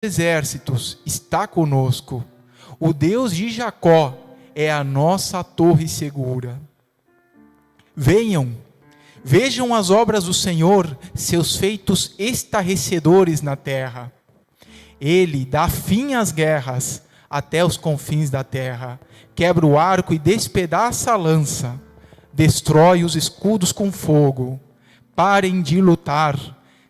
exércitos está conosco. O Deus de Jacó é a nossa torre segura. Venham, vejam as obras do Senhor, seus feitos estarrecedores na terra. Ele dá fim às guerras até os confins da terra. Quebra o arco e despedaça a lança. Destrói os escudos com fogo. Parem de lutar.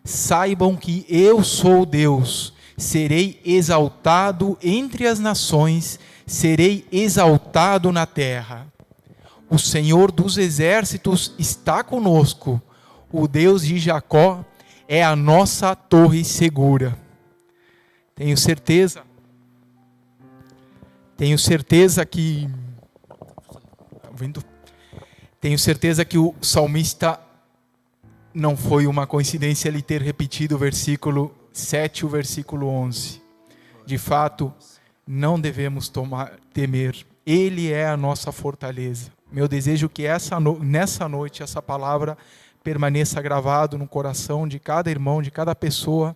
Saibam que eu sou Deus. Serei exaltado entre as nações, serei exaltado na terra. O Senhor dos exércitos está conosco. O Deus de Jacó é a nossa torre segura. Tenho certeza que o salmista, não foi uma coincidência ele ter repetido o versículo 7 e o versículo 11. De fato, não devemos temer. Ele é a nossa fortaleza. Meu desejo é que nessa noite essa palavra permaneça gravado no coração de cada irmão, de cada pessoa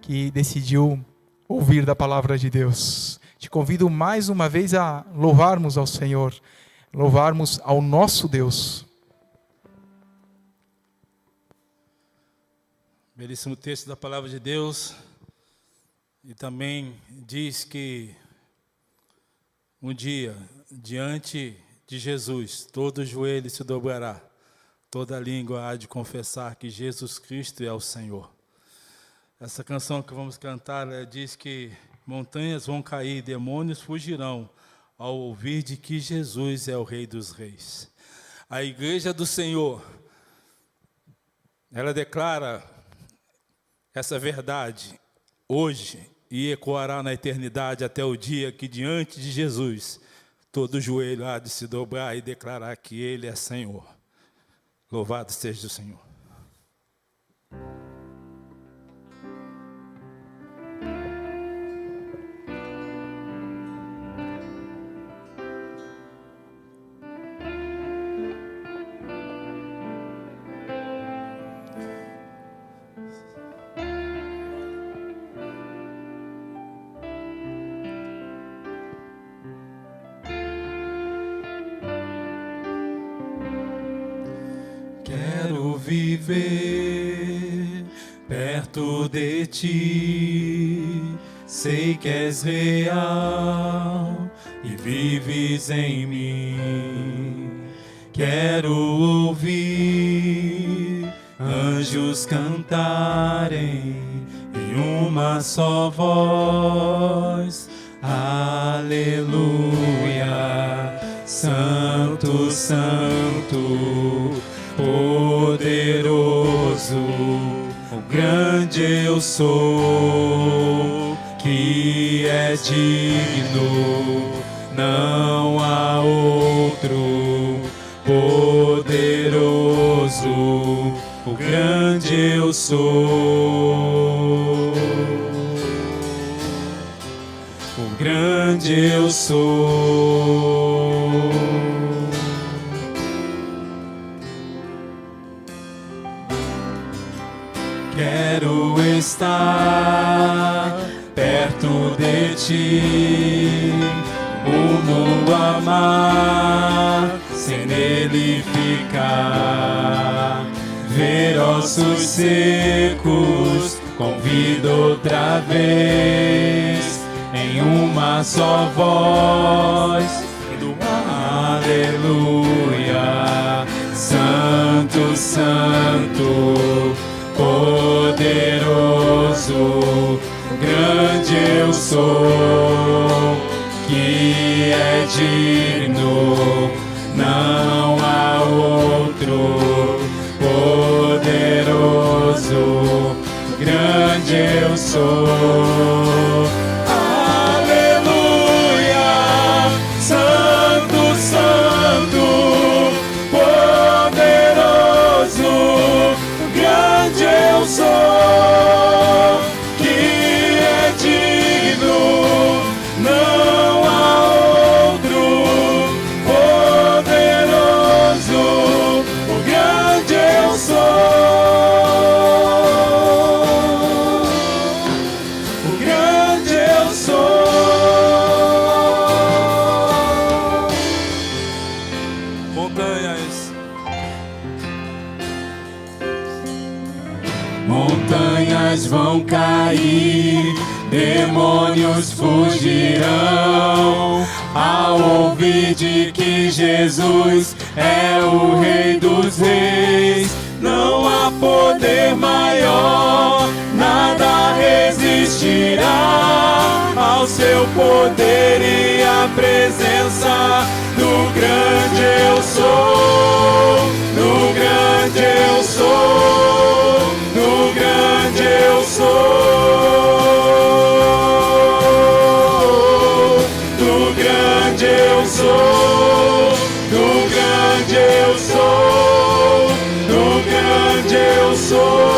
que decidiu ouvir da palavra de Deus. Te convido mais uma vez a louvarmos ao Senhor, louvarmos ao nosso Deus. Belíssimo texto da palavra de Deus. E também diz que um dia, diante de Jesus, todo joelho se dobrará, toda língua há de confessar que Jesus Cristo é o Senhor. Essa canção que vamos cantar diz que montanhas vão cair, demônios fugirão, ao ouvir de que Jesus é o Rei dos Reis. A igreja do Senhor, ela declara essa verdade hoje e ecoará na eternidade até o dia que diante de Jesus todo joelho há de se dobrar e declarar que Ele é Senhor. Louvado seja o Senhor. Quero viver perto de ti, sei que és real e vives em mim. Quero ouvir anjos cantarem em uma só voz. Aleluia, Santo, Santo, poderoso, o grande eu sou, que é digno, não há outro. Poderoso, o grande eu sou, o grande eu sou. Quero estar perto de ti, o mundo amar, sem nele ficar. Ver ossos secos, convido outra vez, em uma só voz, do aleluia. Santo, Santo, poderoso, grande eu sou, que é digno, não há outro. Poderoso, grande eu sou. Aleluia, Santo, Santo, poderoso, grande eu sou, que é digno, montanhas vão cair, demônios fugirão, ao ouvir de que Jesus é o Rei dos Reis. Não há poder maior, nada resistirá ao seu poder e à presença do grande eu sou, do grande eu sou, do grande eu sou, do grande eu sou, do grande eu sou, do grande eu sou.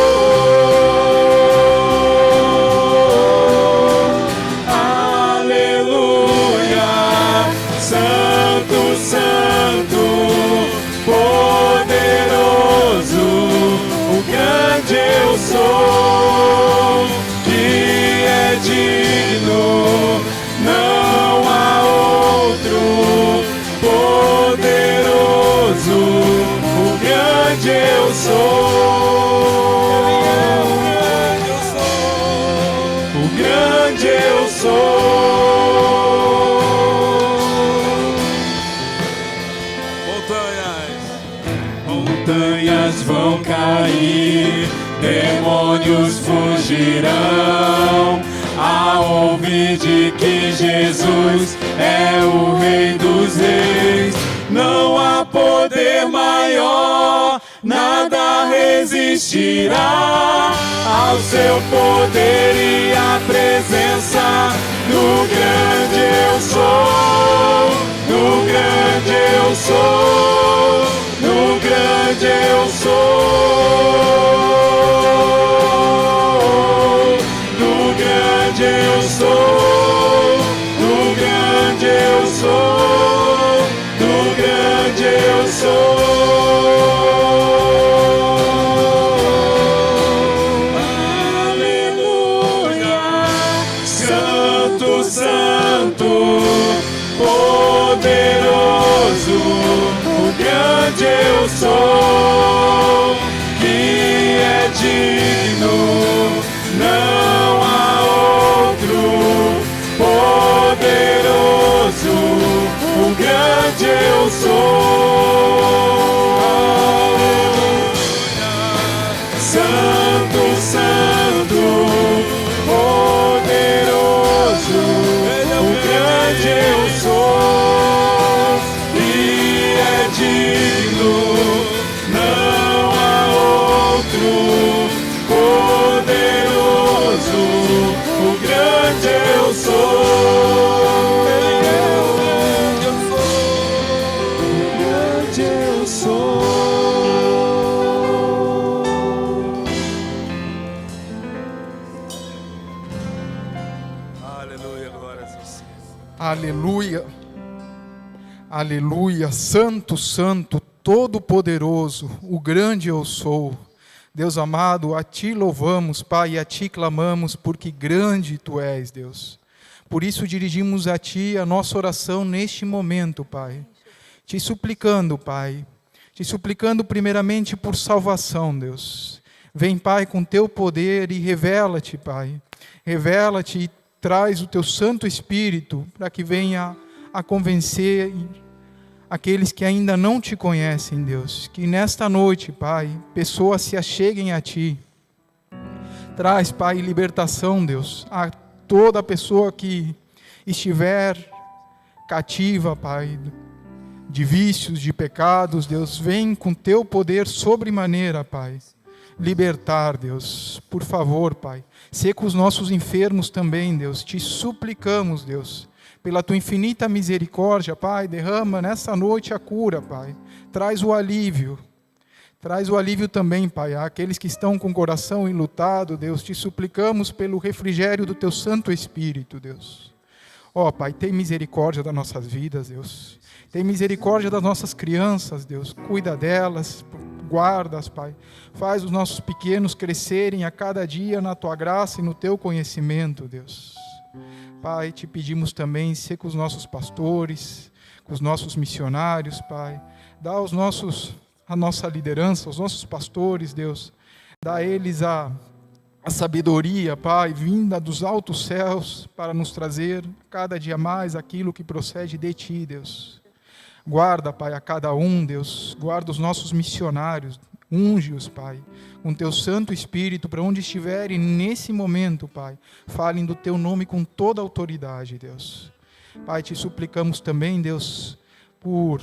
Eu sou, o grande eu sou. Montanhas vão cair, demônios fugirão, ao ouvir de que Jesus é o Rei dos Reis. Não há poder maior, nada resistirá ao seu poder e à presença do grande eu sou, do grande eu sou, do grande eu sou, do grande eu sou, do grande eu sou, do grande eu sou. Eu sou, que é digno, não há outro poderoso, o grande eu sou. Santo, santo, poderoso, o grande eu sou, que é digno, não há outro poderoso, o grande eu sou, o grande eu sou. Aleluia, glória a Deus. Aleluia. Aleluia, santo, santo, todo-poderoso, o grande eu sou. Deus amado, a Ti louvamos, Pai, e a Ti clamamos, porque grande Tu és, Deus. Por isso dirigimos a Ti a nossa oração neste momento, Pai. Te suplicando, Pai, te suplicando primeiramente por salvação, Deus. Vem, Pai, com Teu poder e revela-te, Pai. Revela-te e traz o Teu Santo Espírito para que venha a convencer aqueles que ainda não Te conhecem, Deus. Que nesta noite, Pai, pessoas se acheguem a Ti. Traz, Pai, libertação, Deus, a toda pessoa que estiver cativa, Pai, de vícios, de pecados, Deus. Vem com Teu poder sobremaneira, Pai. Libertar, Deus, por favor, Pai. Sê com os nossos enfermos também, Deus. Te suplicamos, Deus. Pela Tua infinita misericórdia, Pai, derrama nessa noite a cura, Pai. Traz o alívio. Traz o alívio também, Pai, àqueles que estão com o coração enlutado, Deus. Te suplicamos pelo refrigério do Teu Santo Espírito, Deus. Ó, Pai, tem misericórdia das nossas vidas, Deus. Tem misericórdia das nossas crianças, Deus. Cuida delas, guarda-as, Pai. Faz os nossos pequenos crescerem a cada dia na Tua graça e no Teu conhecimento, Deus. Pai, te pedimos também, ser com os nossos pastores, com os nossos missionários, Pai. Dá a nossa liderança, aos nossos pastores, Deus. Dá a eles a a sabedoria, Pai, vinda dos altos céus para nos trazer cada dia mais aquilo que procede de Ti, Deus. Guarda, Pai, a cada um, Deus, guarda os nossos missionários, unge-os, Pai, com Teu Santo Espírito, para onde estiverem nesse momento, Pai, falem do Teu nome com toda a autoridade, Deus. Pai, Te suplicamos também, Deus, por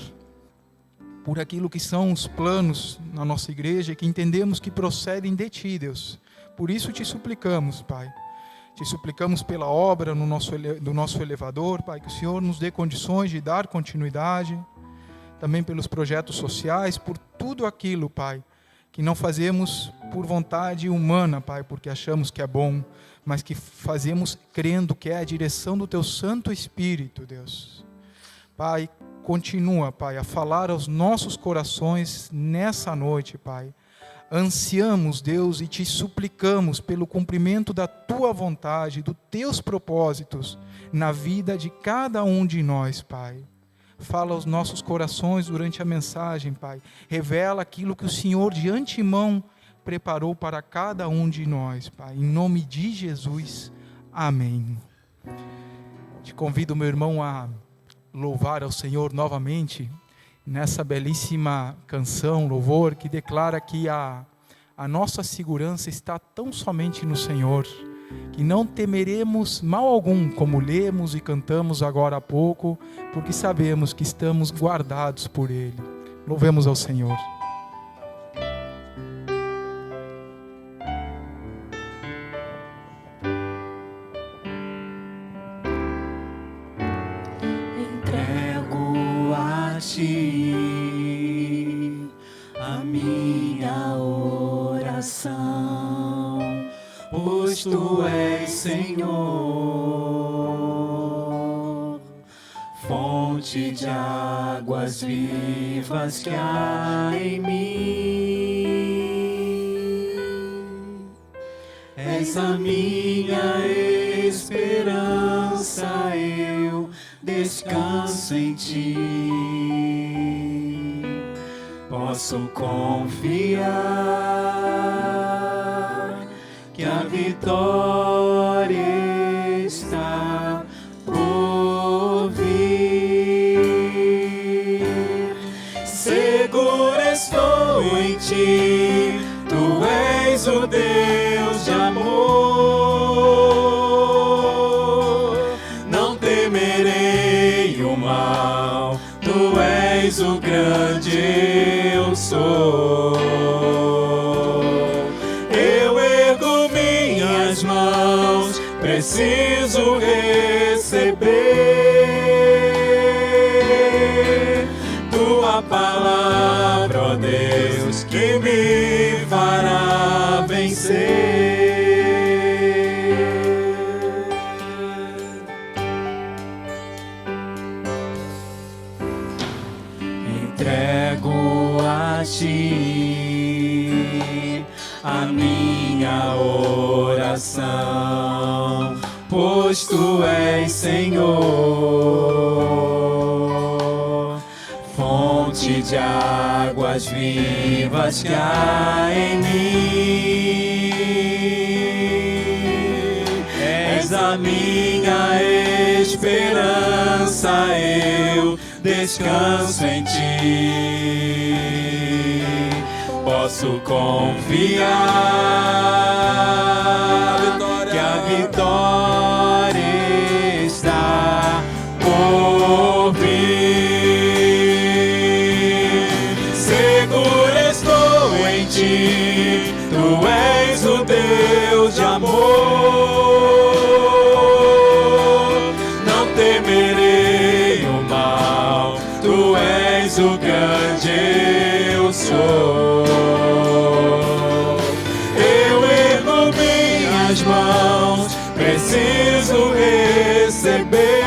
aquilo que são os planos na nossa igreja, que entendemos que procedem de Ti, Deus. Por isso Te suplicamos, Pai. Te suplicamos pela obra do nosso elevador, Pai, que o Senhor nos dê condições de dar continuidade, também pelos projetos sociais, por tudo aquilo, Pai, que não fazemos por vontade humana, Pai, porque achamos que é bom, mas que fazemos crendo que é a direção do Teu Santo Espírito, Deus. Pai, continua, Pai, a falar aos nossos corações nessa noite, Pai. Ansiamos, Deus, e Te suplicamos pelo cumprimento da Tua vontade, dos Teus propósitos na vida de cada um de nós, Pai. Fala aos nossos corações durante a mensagem, Pai. Revela aquilo que o Senhor de antemão preparou para cada um de nós, Pai. Em nome de Jesus, amém. Te convido, meu irmão, a louvar ao Senhor novamente nessa belíssima canção, louvor, que declara que a nossa segurança está tão somente no Senhor, que não temeremos mal algum, como lemos e cantamos agora há pouco, porque sabemos que estamos guardados por Ele. Louvemos ao Senhor. Entrego a Ti a minha oração, pois Tu és Senhor, fonte de águas vivas que há em mim. És a minha esperança, eu descanso em Ti. Posso confiar que a vitória está por vir. Seguro estou em Ti, Tu és o Deus de amor. Não temerei o mal, Tu és o grande eu sou. Eu ergo minhas mãos, preciso receber Tua palavra, ó Deus, que me fará vencer. Entrego a Ti a minha oração, pois Tu és Senhor, fonte de águas vivas que há em mim. És a minha esperança, eu descanso em Ti. Posso confiar que a vitória está por vir. Seguro estou em Ti, Tu és o Deus de amor. Não temerei o mal, Tu és o grande eu sou. Eu ergo minhas mãos, preciso receber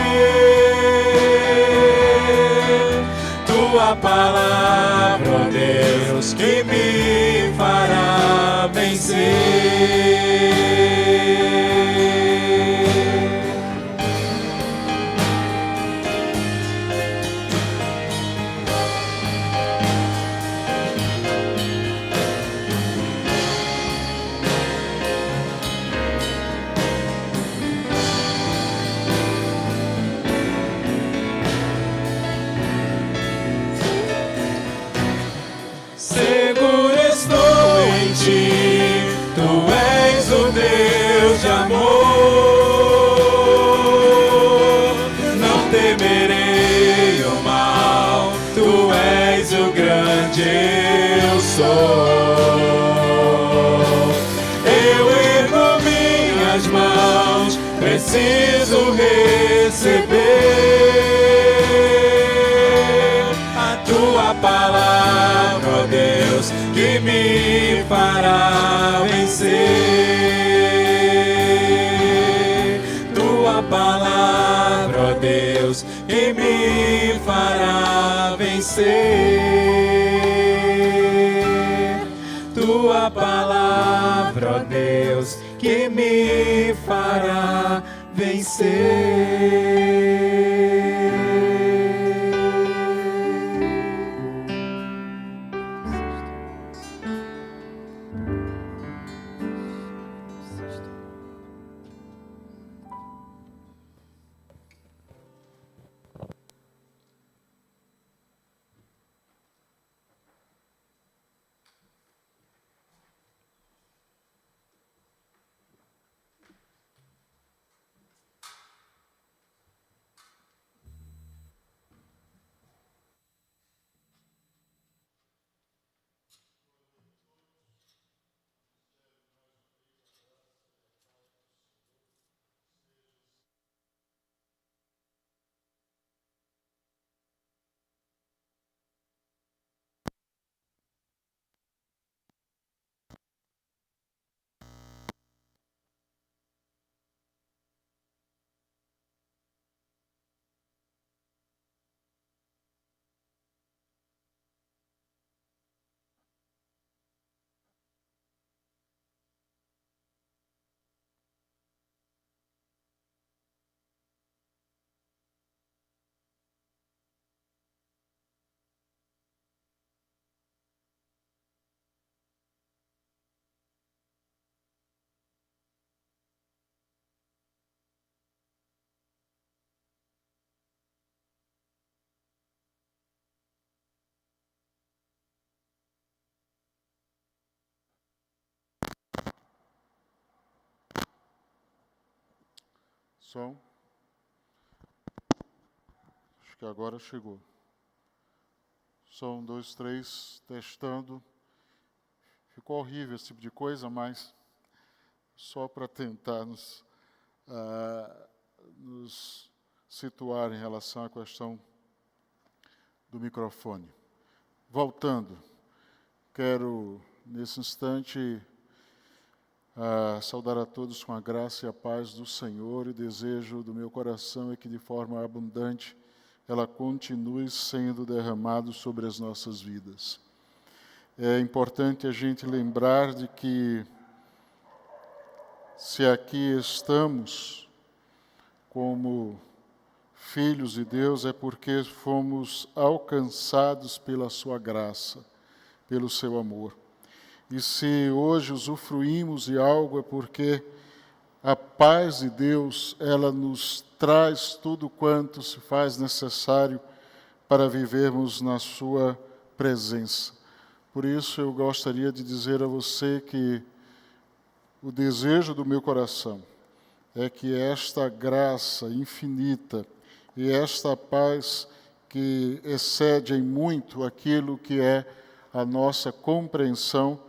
Tua palavra, ó Deus, que me fará vencer. preciso receber a tua palavra, ó Deus, que me fará vencer. Tua palavra, ó Deus, que me fará vencer. Tua palavra, ó Deus, que me fará vencer. Som. Acho que agora chegou. Som, 2, 3, testando. Ficou horrível esse tipo de coisa, mas só para tentar nos situar em relação à questão do microfone. Voltando, quero, nesse instante, saudar a todos com a graça e a paz do Senhor, e desejo do meu coração é que de forma abundante ela continue sendo derramada sobre as nossas vidas. É importante a gente lembrar de que se aqui estamos como filhos de Deus é porque fomos alcançados pela sua graça, pelo seu amor. E se hoje usufruímos de algo é porque a paz de Deus, ela nos traz tudo quanto se faz necessário para vivermos na sua presença. Por isso eu gostaria de dizer a você que o desejo do meu coração é que esta graça infinita e esta paz que excede em muito aquilo que é a nossa compreensão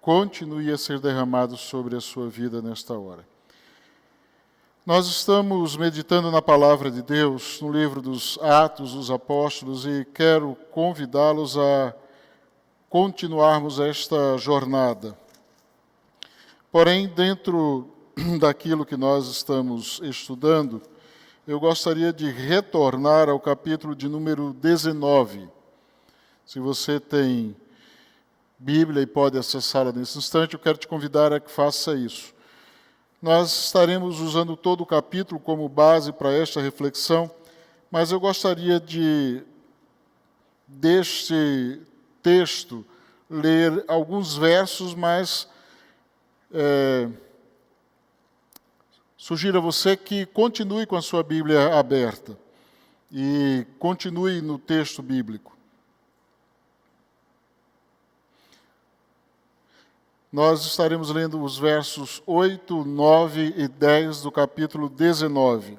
continue a ser derramado sobre a sua vida nesta hora. Nós estamos meditando na palavra de Deus, no livro dos Atos dos Apóstolos, e quero convidá-los a continuarmos esta jornada. Porém, dentro daquilo que nós estamos estudando, eu gostaria de retornar ao capítulo de número 19. Se você tem Bíblia e pode acessá-la nesse instante, eu quero te convidar a que faça isso. Nós estaremos usando todo o capítulo como base para esta reflexão, mas eu gostaria de, deste texto, ler alguns versos, mas sugiro a você que continue com a sua Bíblia aberta e continue no texto bíblico. Nós estaremos lendo os versos 8, 9 e 10 do capítulo 19.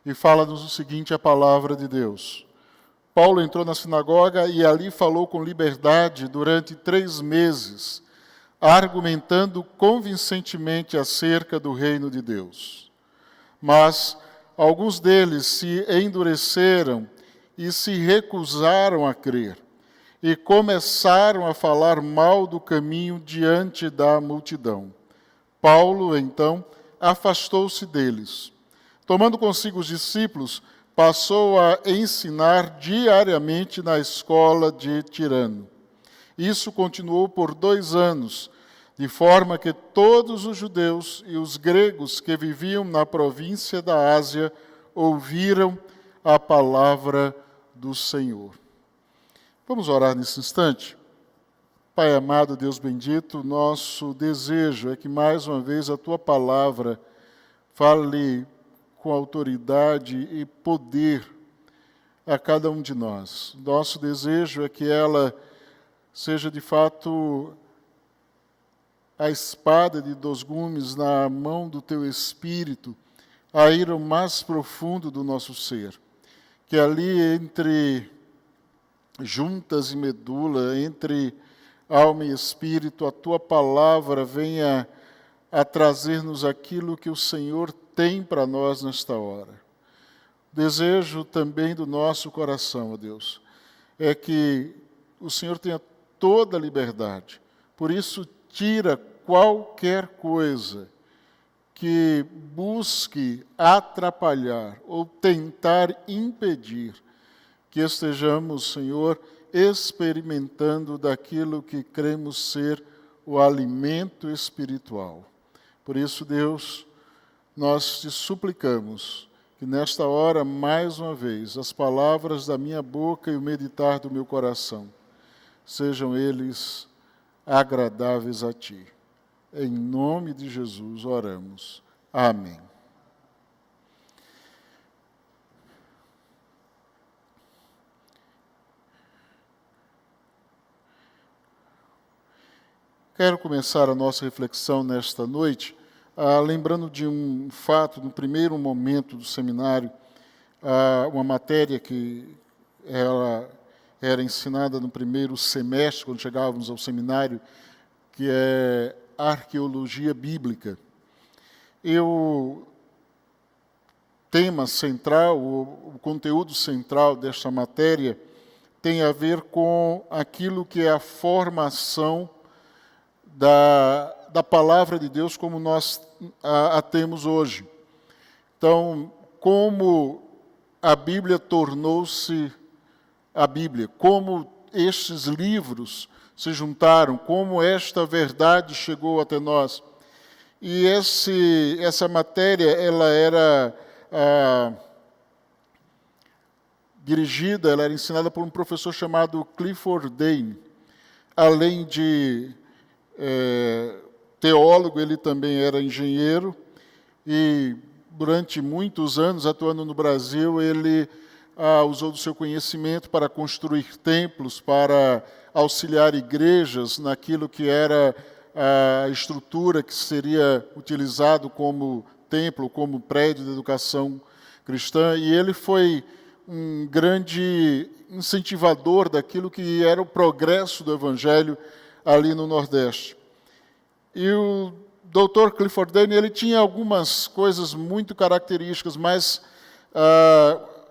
E fala-nos o seguinte, a palavra de Deus. Paulo entrou na sinagoga e ali falou com liberdade durante 3 meses, argumentando convincentemente acerca do reino de Deus. Mas alguns deles se endureceram e se recusaram a crer, e começaram a falar mal do caminho diante da multidão. Paulo, então, afastou-se deles. Tomando consigo os discípulos, passou a ensinar diariamente na escola de Tirano. Isso continuou por 2 anos, de forma que todos os judeus e os gregos que viviam na província da Ásia ouviram a palavra do Senhor. Vamos orar nesse instante? Pai amado, Deus bendito, nosso desejo é que mais uma vez a Tua palavra fale com autoridade e poder a cada um de nós. Nosso desejo é que ela seja de fato a espada de 2 gumes na mão do Teu Espírito, a ir ao mais profundo do nosso ser. Que ali entre juntas e medula, entre alma e espírito, a Tua palavra venha a trazer-nos aquilo que o Senhor tem para nós nesta hora. Desejo também do nosso coração, ó Deus, é que o Senhor tenha toda a liberdade. Por isso, tira qualquer coisa que busque atrapalhar ou tentar impedir que estejamos, Senhor, experimentando daquilo que cremos ser o alimento espiritual. Por isso, Deus, nós te suplicamos que nesta hora, mais uma vez, as palavras da minha boca e o meditar do meu coração, sejam eles agradáveis a Ti. Em nome de Jesus oramos. Amém. Quero começar a nossa reflexão nesta noite lembrando de um fato, no primeiro momento do seminário, uma matéria que ela era ensinada no primeiro semestre, quando chegávamos ao seminário, que é arqueologia bíblica. E o tema central, o conteúdo central desta matéria tem a ver com aquilo que é a formação da palavra de Deus como nós a temos hoje. Então, como a Bíblia tornou-se a Bíblia, como estes livros se juntaram, como esta verdade chegou até nós. E essa matéria, ela era dirigida, ela era ensinada por um professor chamado Clifford Dane. Além de teólogo, ele também era engenheiro, e durante muitos anos, atuando no Brasil, ele usou do seu conhecimento para construir templos, para auxiliar igrejas naquilo que era a estrutura que seria utilizado como templo, como prédio de educação cristã, e ele foi um grande incentivador daquilo que era o progresso do Evangelho ali no Nordeste. E o Dr. Clifford Dane, ele tinha algumas coisas muito características, mas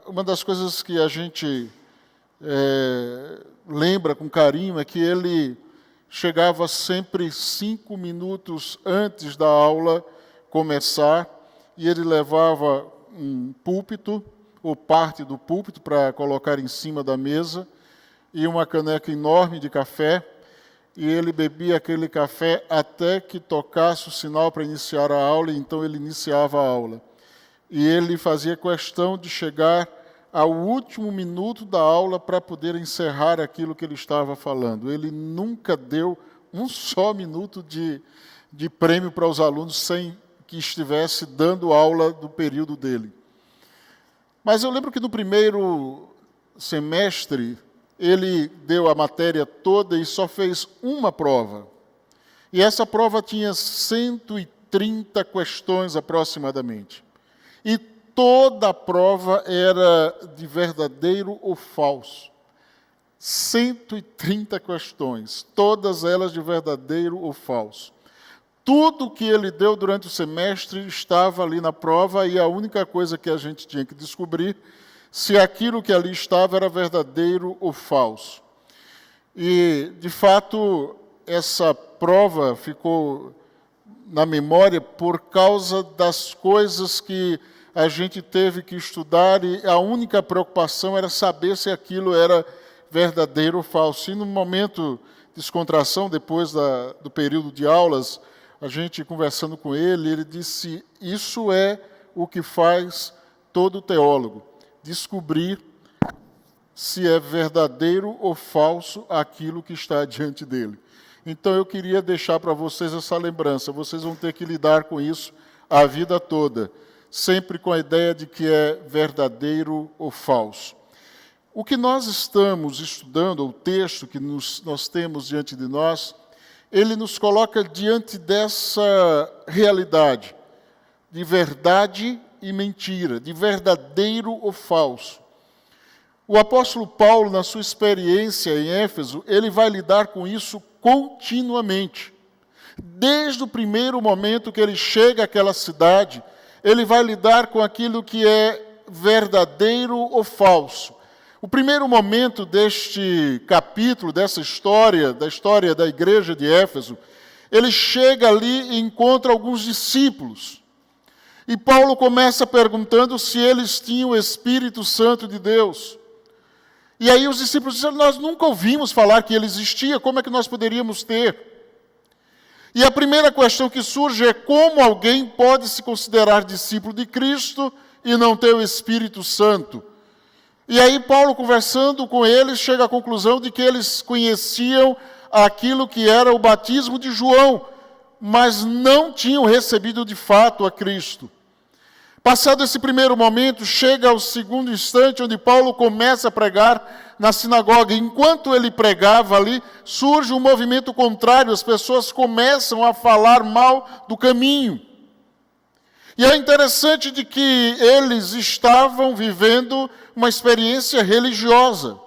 uma das coisas que a gente lembra com carinho é que ele chegava sempre 5 minutos antes da aula começar, e ele levava um púlpito, ou parte do púlpito, para colocar em cima da mesa, e uma caneca enorme de café, e ele bebia aquele café até que tocasse o sinal para iniciar a aula, e então ele iniciava a aula. E ele fazia questão de chegar ao último minuto da aula para poder encerrar aquilo que ele estava falando. Ele nunca deu um só minuto de prêmio para os alunos sem que estivesse dando aula do período dele. Mas eu lembro que no primeiro semestre, ele deu a matéria toda e só fez uma prova. E essa prova tinha 130 questões aproximadamente. E toda a prova era de verdadeiro ou falso. 130 questões, todas elas de verdadeiro ou falso. Tudo que ele deu durante o semestre estava ali na prova, e a única coisa que a gente tinha que descobrir se aquilo que ali estava era verdadeiro ou falso. E, de fato, essa prova ficou na memória por causa das coisas que a gente teve que estudar, e a única preocupação era saber se aquilo era verdadeiro ou falso. E no momento de descontração, depois do período de aulas, a gente conversando com ele, ele disse: isso é o que faz todo teólogo, descobrir se é verdadeiro ou falso aquilo que está diante dele. Então eu queria deixar para vocês essa lembrança. Vocês vão ter que lidar com isso a vida toda, sempre com a ideia de que é verdadeiro ou falso. O que nós estamos estudando, o texto que nós temos diante de nós, ele nos coloca diante dessa realidade de verdade e mentira, de verdadeiro ou falso. O apóstolo Paulo, na sua experiência em Éfeso, ele vai lidar com isso continuamente. Desde o primeiro momento que ele chega àquela cidade, ele vai lidar com aquilo que é verdadeiro ou falso. O primeiro momento deste capítulo, dessa história, da história da igreja de Éfeso, ele chega ali e encontra alguns discípulos. E Paulo começa perguntando se eles tinham o Espírito Santo de Deus. E aí os discípulos disseram: nós nunca ouvimos falar que ele existia, como é que nós poderíamos ter? E a primeira questão que surge é: como alguém pode se considerar discípulo de Cristo e não ter o Espírito Santo? E aí Paulo, conversando com eles, chega à conclusão de que eles conheciam aquilo que era o batismo de João, mas não tinham recebido de fato a Cristo. Passado esse primeiro momento, chega ao segundo instante, onde Paulo começa a pregar na sinagoga. Enquanto ele pregava ali, surge um movimento contrário, as pessoas começam a falar mal do caminho. E é interessante de que eles estavam vivendo uma experiência religiosa,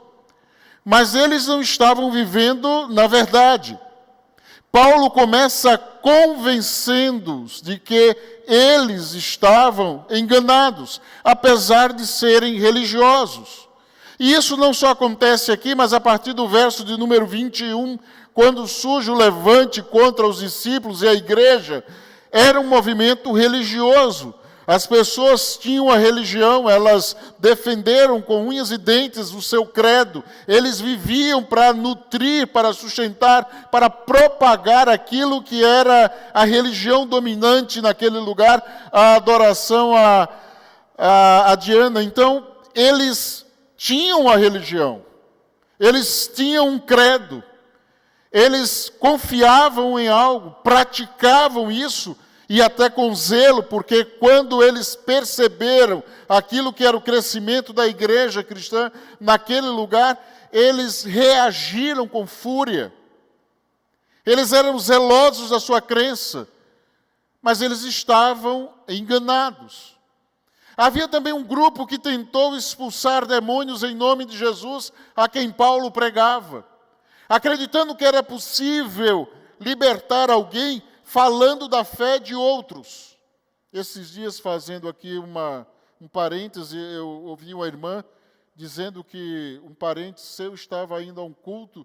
mas eles não estavam vivendo na verdade. Paulo começa convencendo-os de que eles estavam enganados, apesar de serem religiosos. E isso não só acontece aqui, mas a partir do verso de número 21, quando surge o levante contra os discípulos e a igreja, era um movimento religioso. As pessoas tinham a religião, elas defenderam com unhas e dentes o seu credo. Eles viviam para nutrir, para sustentar, para propagar aquilo que era a religião dominante naquele lugar, a adoração a Diana. Então, eles tinham a religião, eles tinham um credo, eles confiavam em algo, praticavam isso, e até com zelo, porque quando eles perceberam aquilo que era o crescimento da igreja cristã naquele lugar, eles reagiram com fúria. Eles eram zelosos da sua crença, mas eles estavam enganados. Havia também um grupo que tentou expulsar demônios em nome de Jesus, a quem Paulo pregava, acreditando que era possível libertar alguém falando da fé de outros. Esses dias, fazendo aqui um parêntese, eu ouvi uma irmã dizendo que um parente seu estava indo a um culto,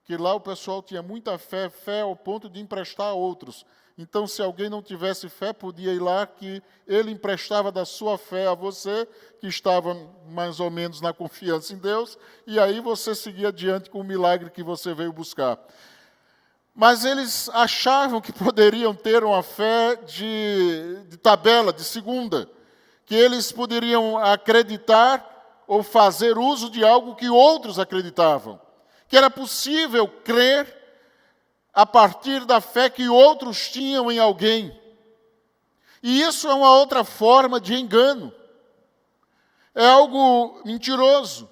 que lá o pessoal tinha muita fé ao ponto de emprestar a outros. Então, se alguém não tivesse fé, podia ir lá, que ele emprestava da sua fé a você, que estava mais ou menos na confiança em Deus, e aí você seguia adiante com o milagre que você veio buscar. Mas eles achavam que poderiam ter uma fé de tabela, de segunda, que eles poderiam acreditar ou fazer uso de algo que outros acreditavam, que era possível crer a partir da fé que outros tinham em alguém. E isso é uma outra forma de engano. É algo mentiroso.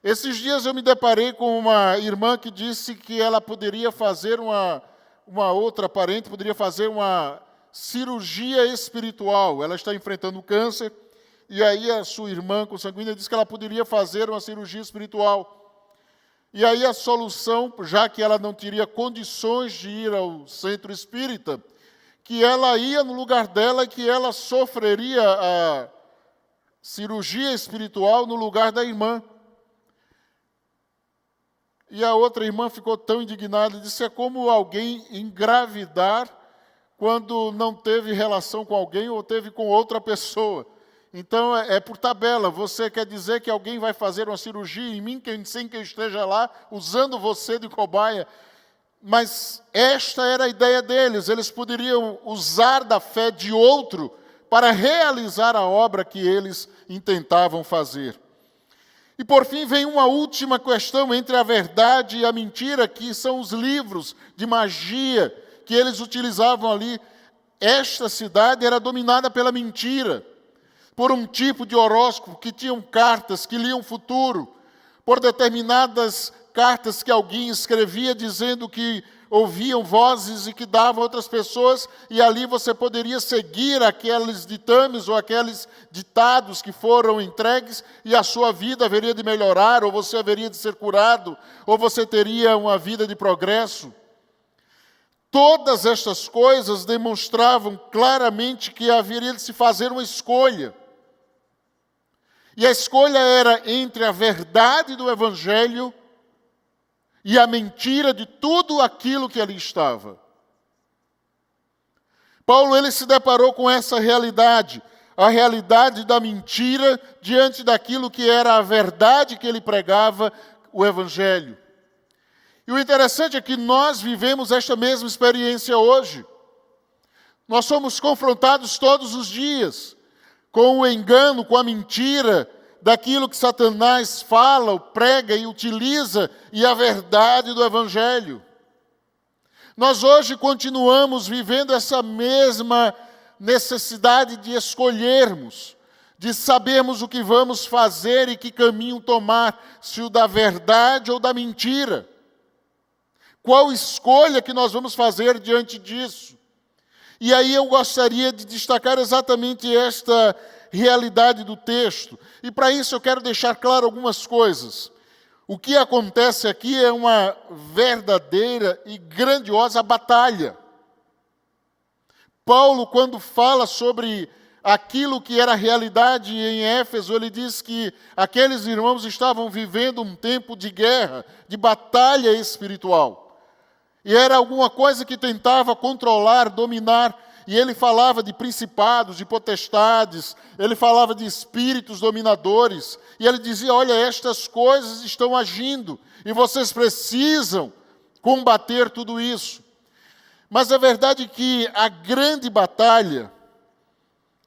Esses dias eu me deparei com uma irmã que disse que ela poderia fazer uma outra parente, poderia fazer uma cirurgia espiritual. Ela está enfrentando câncer e aí a sua irmã consanguínea disse que ela poderia fazer uma cirurgia espiritual. E aí a solução, já que ela não teria condições de ir ao centro espírita, que ela ia no lugar dela e que ela sofreria a cirurgia espiritual no lugar da irmã. E a outra irmã ficou tão indignada e disse: é como alguém engravidar quando não teve relação com alguém ou teve com outra pessoa. Então, é por tabela. Você quer dizer que alguém vai fazer uma cirurgia em mim sem que eu esteja lá, usando você de cobaia? Mas esta era a ideia deles. Eles poderiam usar da fé de outro para realizar a obra que eles intentavam fazer. E por fim vem uma última questão entre a verdade e a mentira, que são os livros de magia que eles utilizavam ali. Esta cidade era dominada pela mentira, por um tipo de horóscopo que tinham cartas que liam o futuro, por determinadas cartas que alguém escrevia dizendo que ouviam vozes e que davam a outras pessoas, e ali você poderia seguir aqueles ditames ou aqueles ditados que foram entregues, e a sua vida haveria de melhorar, ou você haveria de ser curado, ou você teria uma vida de progresso. Todas estas coisas demonstravam claramente que haveria de se fazer uma escolha. E a escolha era entre a verdade do Evangelho e a mentira de tudo aquilo que ali estava. Paulo, ele se deparou com essa realidade, a realidade da mentira diante daquilo que era a verdade que ele pregava, o Evangelho. E o interessante é que nós vivemos esta mesma experiência hoje. Nós somos confrontados todos os dias com o engano, com a mentira, daquilo que Satanás fala, prega e utiliza, e a verdade do Evangelho. Nós hoje continuamos vivendo essa mesma necessidade de escolhermos, de sabermos o que vamos fazer e que caminho tomar, se o da verdade ou da mentira. Qual escolha que nós vamos fazer diante disso? E aí eu gostaria de destacar exatamente esta realidade do texto. E para isso eu quero deixar claro algumas coisas. O que acontece aqui é uma verdadeira e grandiosa batalha. Paulo, quando fala sobre aquilo que era realidade em Éfeso, ele diz que aqueles irmãos estavam vivendo um tempo de guerra, de batalha espiritual. E era alguma coisa que tentava controlar, dominar. E ele falava de principados, de potestades, ele falava de espíritos dominadores. E ele dizia: olha, estas coisas estão agindo e vocês precisam combater tudo isso. Mas a verdade é que a grande batalha,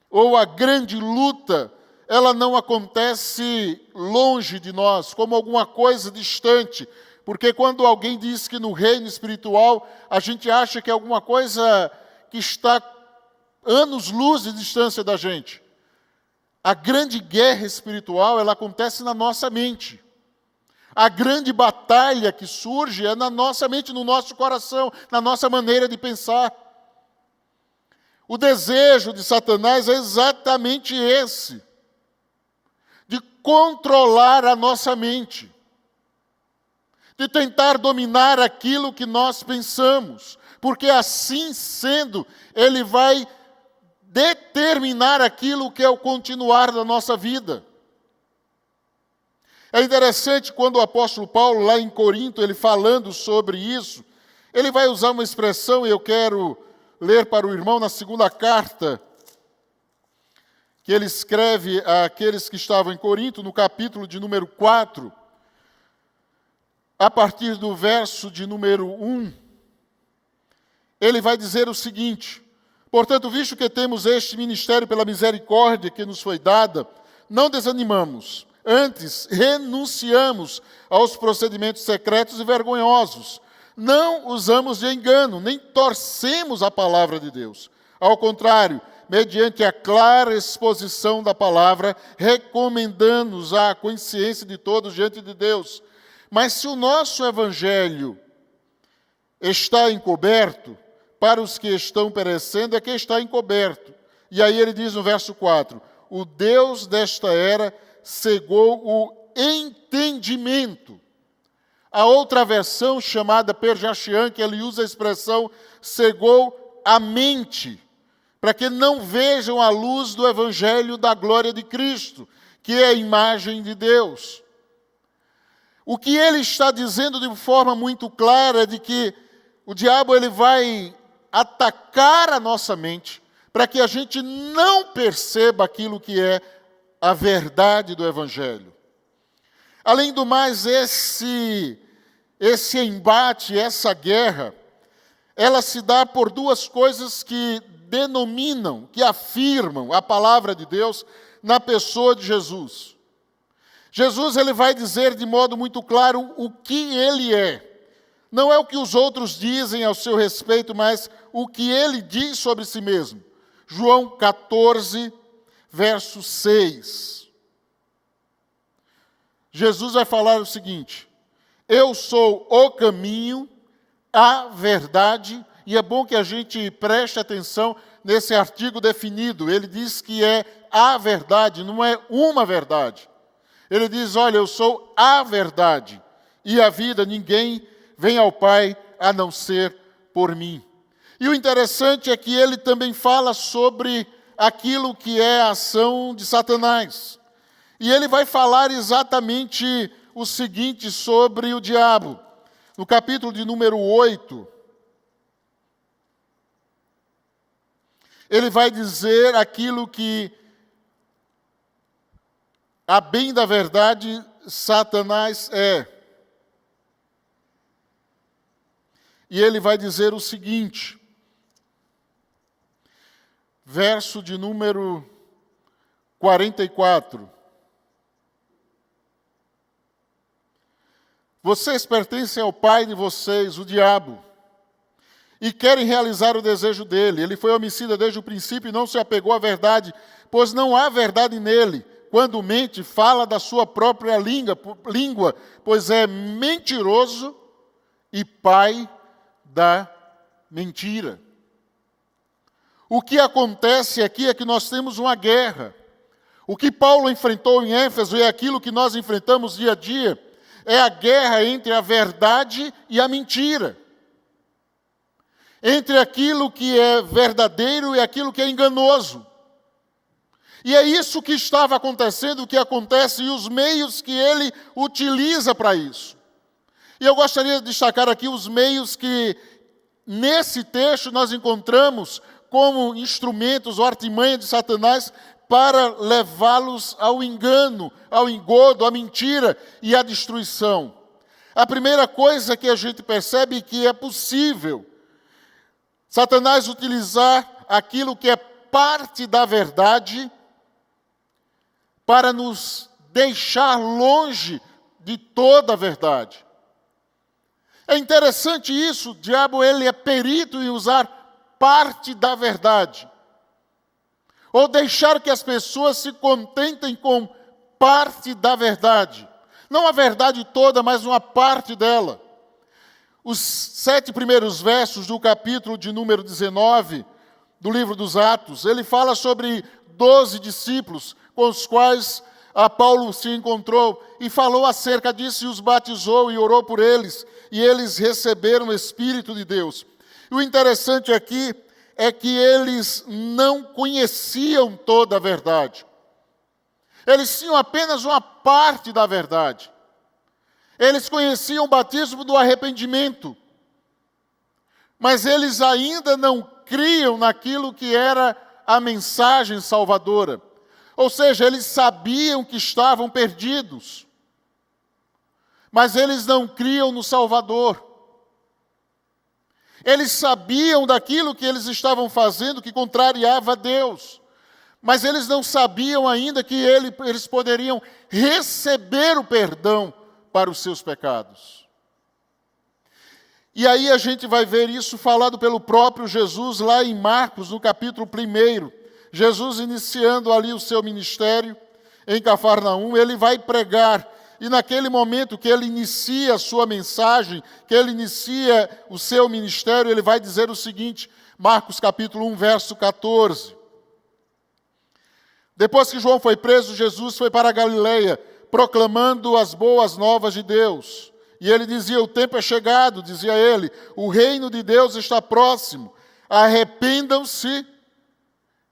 ou a grande luta, ela não acontece longe de nós, como alguma coisa distante. Porque quando alguém diz que no reino espiritual, a gente acha que é alguma coisa que está anos-luz de distância da gente. A grande guerra espiritual, ela acontece na nossa mente. A grande batalha que surge é na nossa mente, no nosso coração, na nossa maneira de pensar. O desejo de Satanás é exatamente esse, de controlar a nossa mente, de tentar dominar aquilo que nós pensamos, porque assim sendo, ele vai determinar aquilo que é o continuar da nossa vida. É interessante quando o apóstolo Paulo, lá em Corinto, ele falando sobre isso, ele vai usar uma expressão, e eu quero ler para o irmão na segunda carta, que ele escreve àqueles que estavam em Corinto, no capítulo de número 4, a partir do verso de número 1, ele vai dizer o seguinte: portanto, visto que temos este ministério pela misericórdia que nos foi dada, não desanimamos, antes renunciamos aos procedimentos secretos e vergonhosos. Não usamos de engano, nem torcemos a palavra de Deus. Ao contrário, mediante a clara exposição da palavra, recomendando-nos a consciência de todos diante de Deus. Mas se o nosso evangelho está encoberto, para os que estão perecendo é que está encoberto. E aí ele diz no verso 4, o Deus desta era cegou o entendimento. A outra versão, chamada Perjaxian, que ele usa a expressão cegou a mente, para que não vejam a luz do Evangelho da glória de Cristo, que é a imagem de Deus. O que ele está dizendo de forma muito clara é de que o diabo ele vai atacar a nossa mente para que a gente não perceba aquilo que é a verdade do Evangelho. Além do mais, esse embate, essa guerra, ela se dá por duas coisas que denominam, que afirmam a palavra de Deus na pessoa de Jesus. Jesus ele vai dizer de modo muito claro o que ele é. Não é o que os outros dizem ao seu respeito, mas o que ele diz sobre si mesmo. João 14, verso 6. Jesus vai falar o seguinte: eu sou o caminho, a verdade, e é bom que a gente preste atenção nesse artigo definido. Ele diz que é a verdade, não é uma verdade. Ele diz, olha, eu sou a verdade e a vida, ninguém vem ao Pai a não ser por mim. E o interessante é que ele também fala sobre aquilo que é a ação de Satanás. E ele vai falar exatamente o seguinte sobre o diabo. No capítulo de número 8, ele vai dizer aquilo que, a bem da verdade, Satanás é. E ele vai dizer o seguinte, verso de número 44. Vocês pertencem ao pai de vocês, o diabo, e querem realizar o desejo dele. Ele foi homicida desde o princípio e não se apegou à verdade, pois não há verdade nele. Quando mente, fala da sua própria língua, pois é mentiroso e pai da mentira. O que acontece aqui é que nós temos uma guerra. O que Paulo enfrentou em Éfeso é aquilo que nós enfrentamos dia a dia. É a guerra entre a verdade e a mentira. Entre aquilo que é verdadeiro e aquilo que é enganoso. E é isso que estava acontecendo, o que acontece e os meios que ele utiliza para isso. E eu gostaria de destacar aqui os meios que, nesse texto, nós encontramos como instrumentos ou artimanha de Satanás para levá-los ao engano, ao engodo, à mentira e à destruição. A primeira coisa que a gente percebe que é possível Satanás utilizar aquilo que é parte da verdade para nos deixar longe de toda a verdade. É interessante isso, o diabo ele é perito em usar parte da verdade. Ou deixar que as pessoas se contentem com parte da verdade. Não a verdade toda, mas uma parte dela. Os 7 primeiros versos do capítulo de número 19 do livro dos Atos, ele fala sobre 12 discípulos com os quais Paulo se encontrou e falou acerca disso e os batizou e orou por eles. E eles receberam o Espírito de Deus. E o interessante aqui é que eles não conheciam toda a verdade. Eles tinham apenas uma parte da verdade. Eles conheciam o batismo do arrependimento. Mas eles ainda não criam naquilo que era a mensagem salvadora. Ou seja, eles sabiam que estavam perdidos. Mas eles não criam no Salvador. Eles sabiam daquilo que eles estavam fazendo que contrariava a Deus. Mas eles não sabiam ainda que eles poderiam receber o perdão para os seus pecados. E aí a gente vai ver isso falado pelo próprio Jesus lá em Marcos, no capítulo 1. Jesus iniciando ali o seu ministério em Cafarnaum, ele vai pregar. E naquele momento que ele inicia a sua mensagem, que ele inicia o seu ministério, ele vai dizer o seguinte, Marcos capítulo 1, verso 14. Depois que João foi preso, Jesus foi para a Galileia, proclamando as boas novas de Deus. E ele dizia, o tempo é chegado, dizia ele, o reino de Deus está próximo. Arrependam-se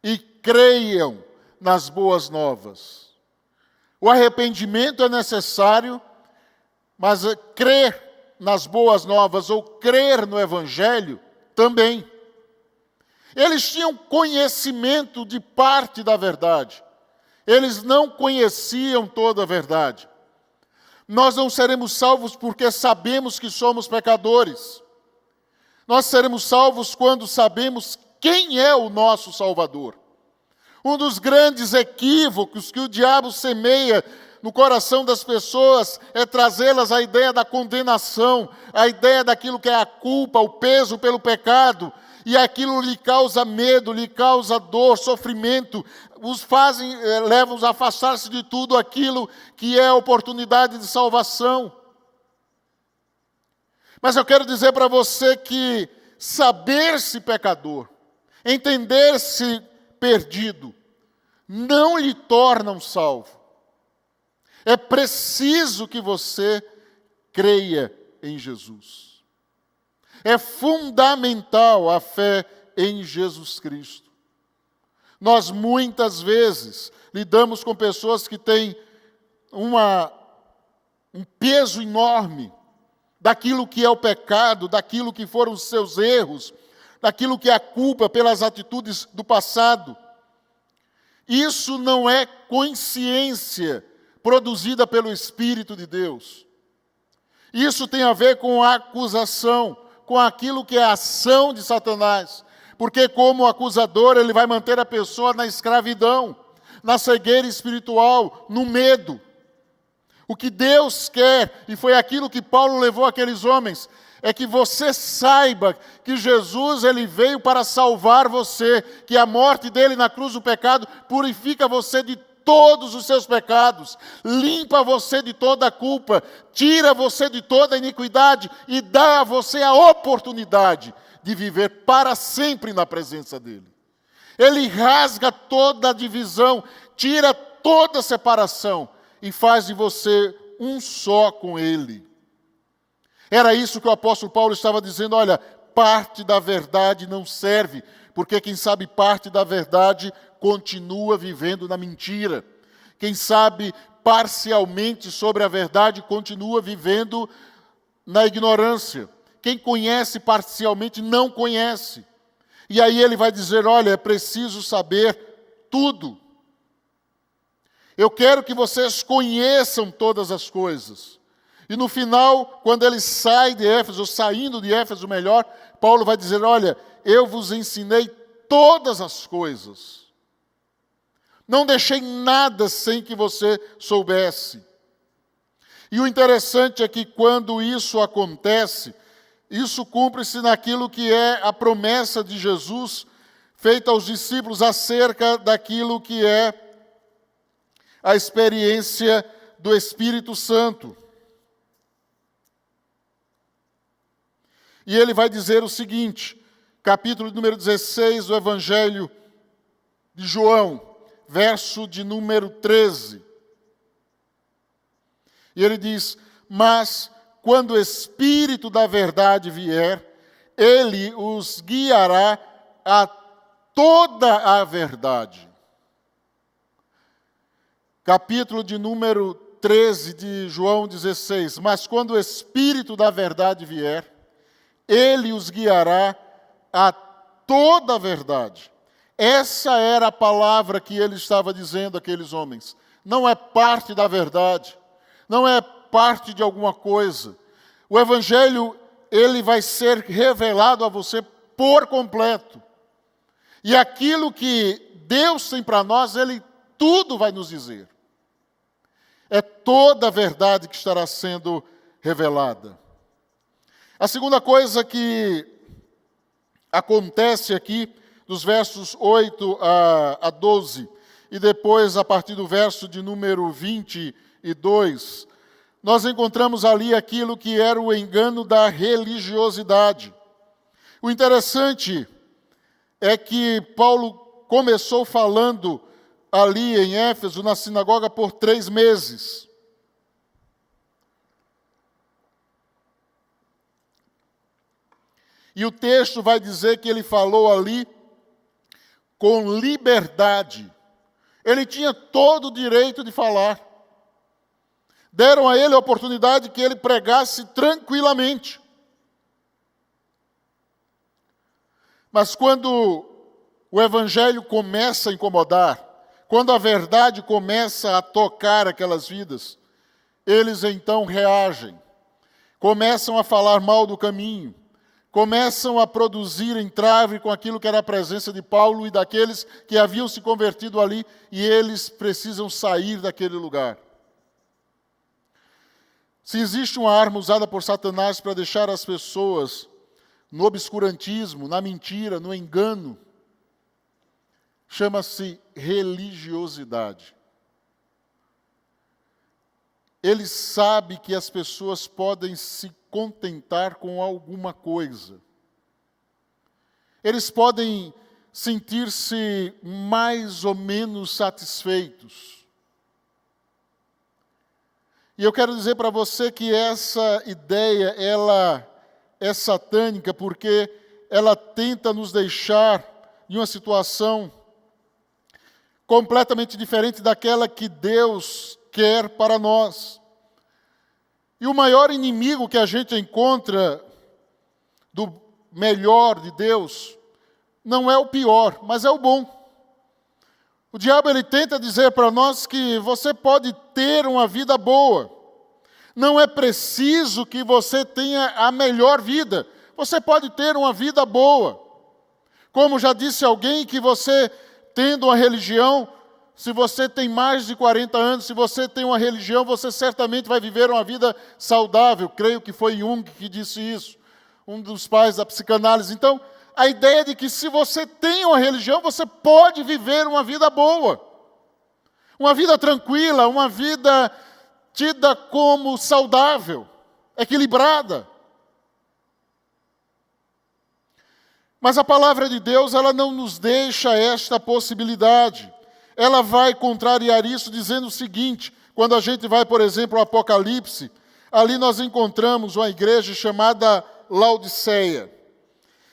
e creiam nas boas novas. O arrependimento é necessário, mas crer nas boas novas ou crer no Evangelho também. Eles tinham conhecimento de parte da verdade. Eles não conheciam toda a verdade. Nós não seremos salvos porque sabemos que somos pecadores. Nós seremos salvos quando sabemos quem é o nosso Salvador. Um dos grandes equívocos que o diabo semeia no coração das pessoas é trazê-las à ideia da condenação, à ideia daquilo que é a culpa, o peso pelo pecado, e aquilo lhe causa medo, lhe causa dor, sofrimento, levam-os a afastar-se de tudo aquilo que é a oportunidade de salvação. Mas eu quero dizer para você que saber-se pecador, entender-se perdido, não lhe torna um salvo. É preciso que você creia em Jesus. É fundamental a fé em Jesus Cristo. Nós muitas vezes lidamos com pessoas que têm um peso enorme daquilo que é o pecado, daquilo que foram os seus erros, daquilo que é a culpa pelas atitudes do passado. Isso não é consciência produzida pelo Espírito de Deus. Isso tem a ver com a acusação, com aquilo que é a ação de Satanás. Porque como acusador, ele vai manter a pessoa na escravidão, na cegueira espiritual, no medo. O que Deus quer, e foi aquilo que Paulo levou aqueles homens, é que você saiba que Jesus ele veio para salvar você, que a morte dele na cruz do pecado purifica você de todos os seus pecados, limpa você de toda a culpa, tira você de toda a iniquidade e dá a você a oportunidade de viver para sempre na presença dele. Ele rasga toda a divisão, tira toda a separação e faz de você um só com ele. Era isso que o apóstolo Paulo estava dizendo, olha, parte da verdade não serve, porque quem sabe parte da verdade continua vivendo na mentira. Quem sabe parcialmente sobre a verdade continua vivendo na ignorância. Quem conhece parcialmente não conhece. E aí ele vai dizer, olha, é preciso saber tudo. Eu quero que vocês conheçam todas as coisas. E no final, quando ele sai de Éfeso, saindo de Éfeso melhor, Paulo vai dizer, olha, eu vos ensinei todas as coisas. Não deixei nada sem que você soubesse. E o interessante é que quando isso acontece, isso cumpre-se naquilo que é a promessa de Jesus feita aos discípulos acerca daquilo que é a experiência do Espírito Santo. E ele vai dizer o seguinte, capítulo número 16 do Evangelho de João, verso de número 13. E ele diz, mas quando o Espírito da verdade vier, ele os guiará a toda a verdade. Capítulo de número 13 de João 16. Mas quando o Espírito da verdade vier, ele os guiará a toda a verdade. Essa era a palavra que ele estava dizendo àqueles homens. Não é parte da verdade, não é parte de alguma coisa. O Evangelho, ele vai ser revelado a você por completo. E aquilo que Deus tem para nós, ele tudo vai nos dizer. É toda a verdade que estará sendo revelada. A segunda coisa que acontece aqui, dos versos 8 a 12, e depois a partir do verso de número 22, nós encontramos ali aquilo que era o engano da religiosidade. O interessante é que Paulo começou falando ali em Éfeso, na sinagoga, por 3 meses. E o texto vai dizer que ele falou ali com liberdade. Ele tinha todo o direito de falar. Deram a ele a oportunidade que ele pregasse tranquilamente. Mas quando o evangelho começa a incomodar, quando a verdade começa a tocar aquelas vidas, eles então reagem, começam a falar mal do caminho, começam a produzir entrave com aquilo que era a presença de Paulo e daqueles que haviam se convertido ali, e eles precisam sair daquele lugar. Se existe uma arma usada por Satanás para deixar as pessoas no obscurantismo, na mentira, no engano, chama-se religiosidade. Ele sabe que as pessoas podem se contentar com alguma coisa. Eles podem sentir-se mais ou menos satisfeitos. E eu quero dizer para você que essa ideia, ela é satânica, porque ela tenta nos deixar em uma situação completamente diferente daquela que Deus quer para nós. E o maior inimigo que a gente encontra do melhor de Deus não é o pior, mas é o bom. O diabo, ele tenta dizer para nós que você pode ter uma vida boa. Não é preciso que você tenha a melhor vida. Você pode ter uma vida boa. Como já disse alguém, que você, tendo uma religião, se você tem mais de 40 anos, se você tem uma religião, você certamente vai viver uma vida saudável. Creio que foi Jung que disse isso, um dos pais da psicanálise. Então, a ideia de que se você tem uma religião, você pode viver uma vida boa. Uma vida tranquila, uma vida tida como saudável, equilibrada. Mas a palavra de Deus, ela não nos deixa esta possibilidade. Ela vai contrariar isso dizendo o seguinte: quando a gente vai, por exemplo, ao Apocalipse, ali nós encontramos uma igreja chamada Laodiceia.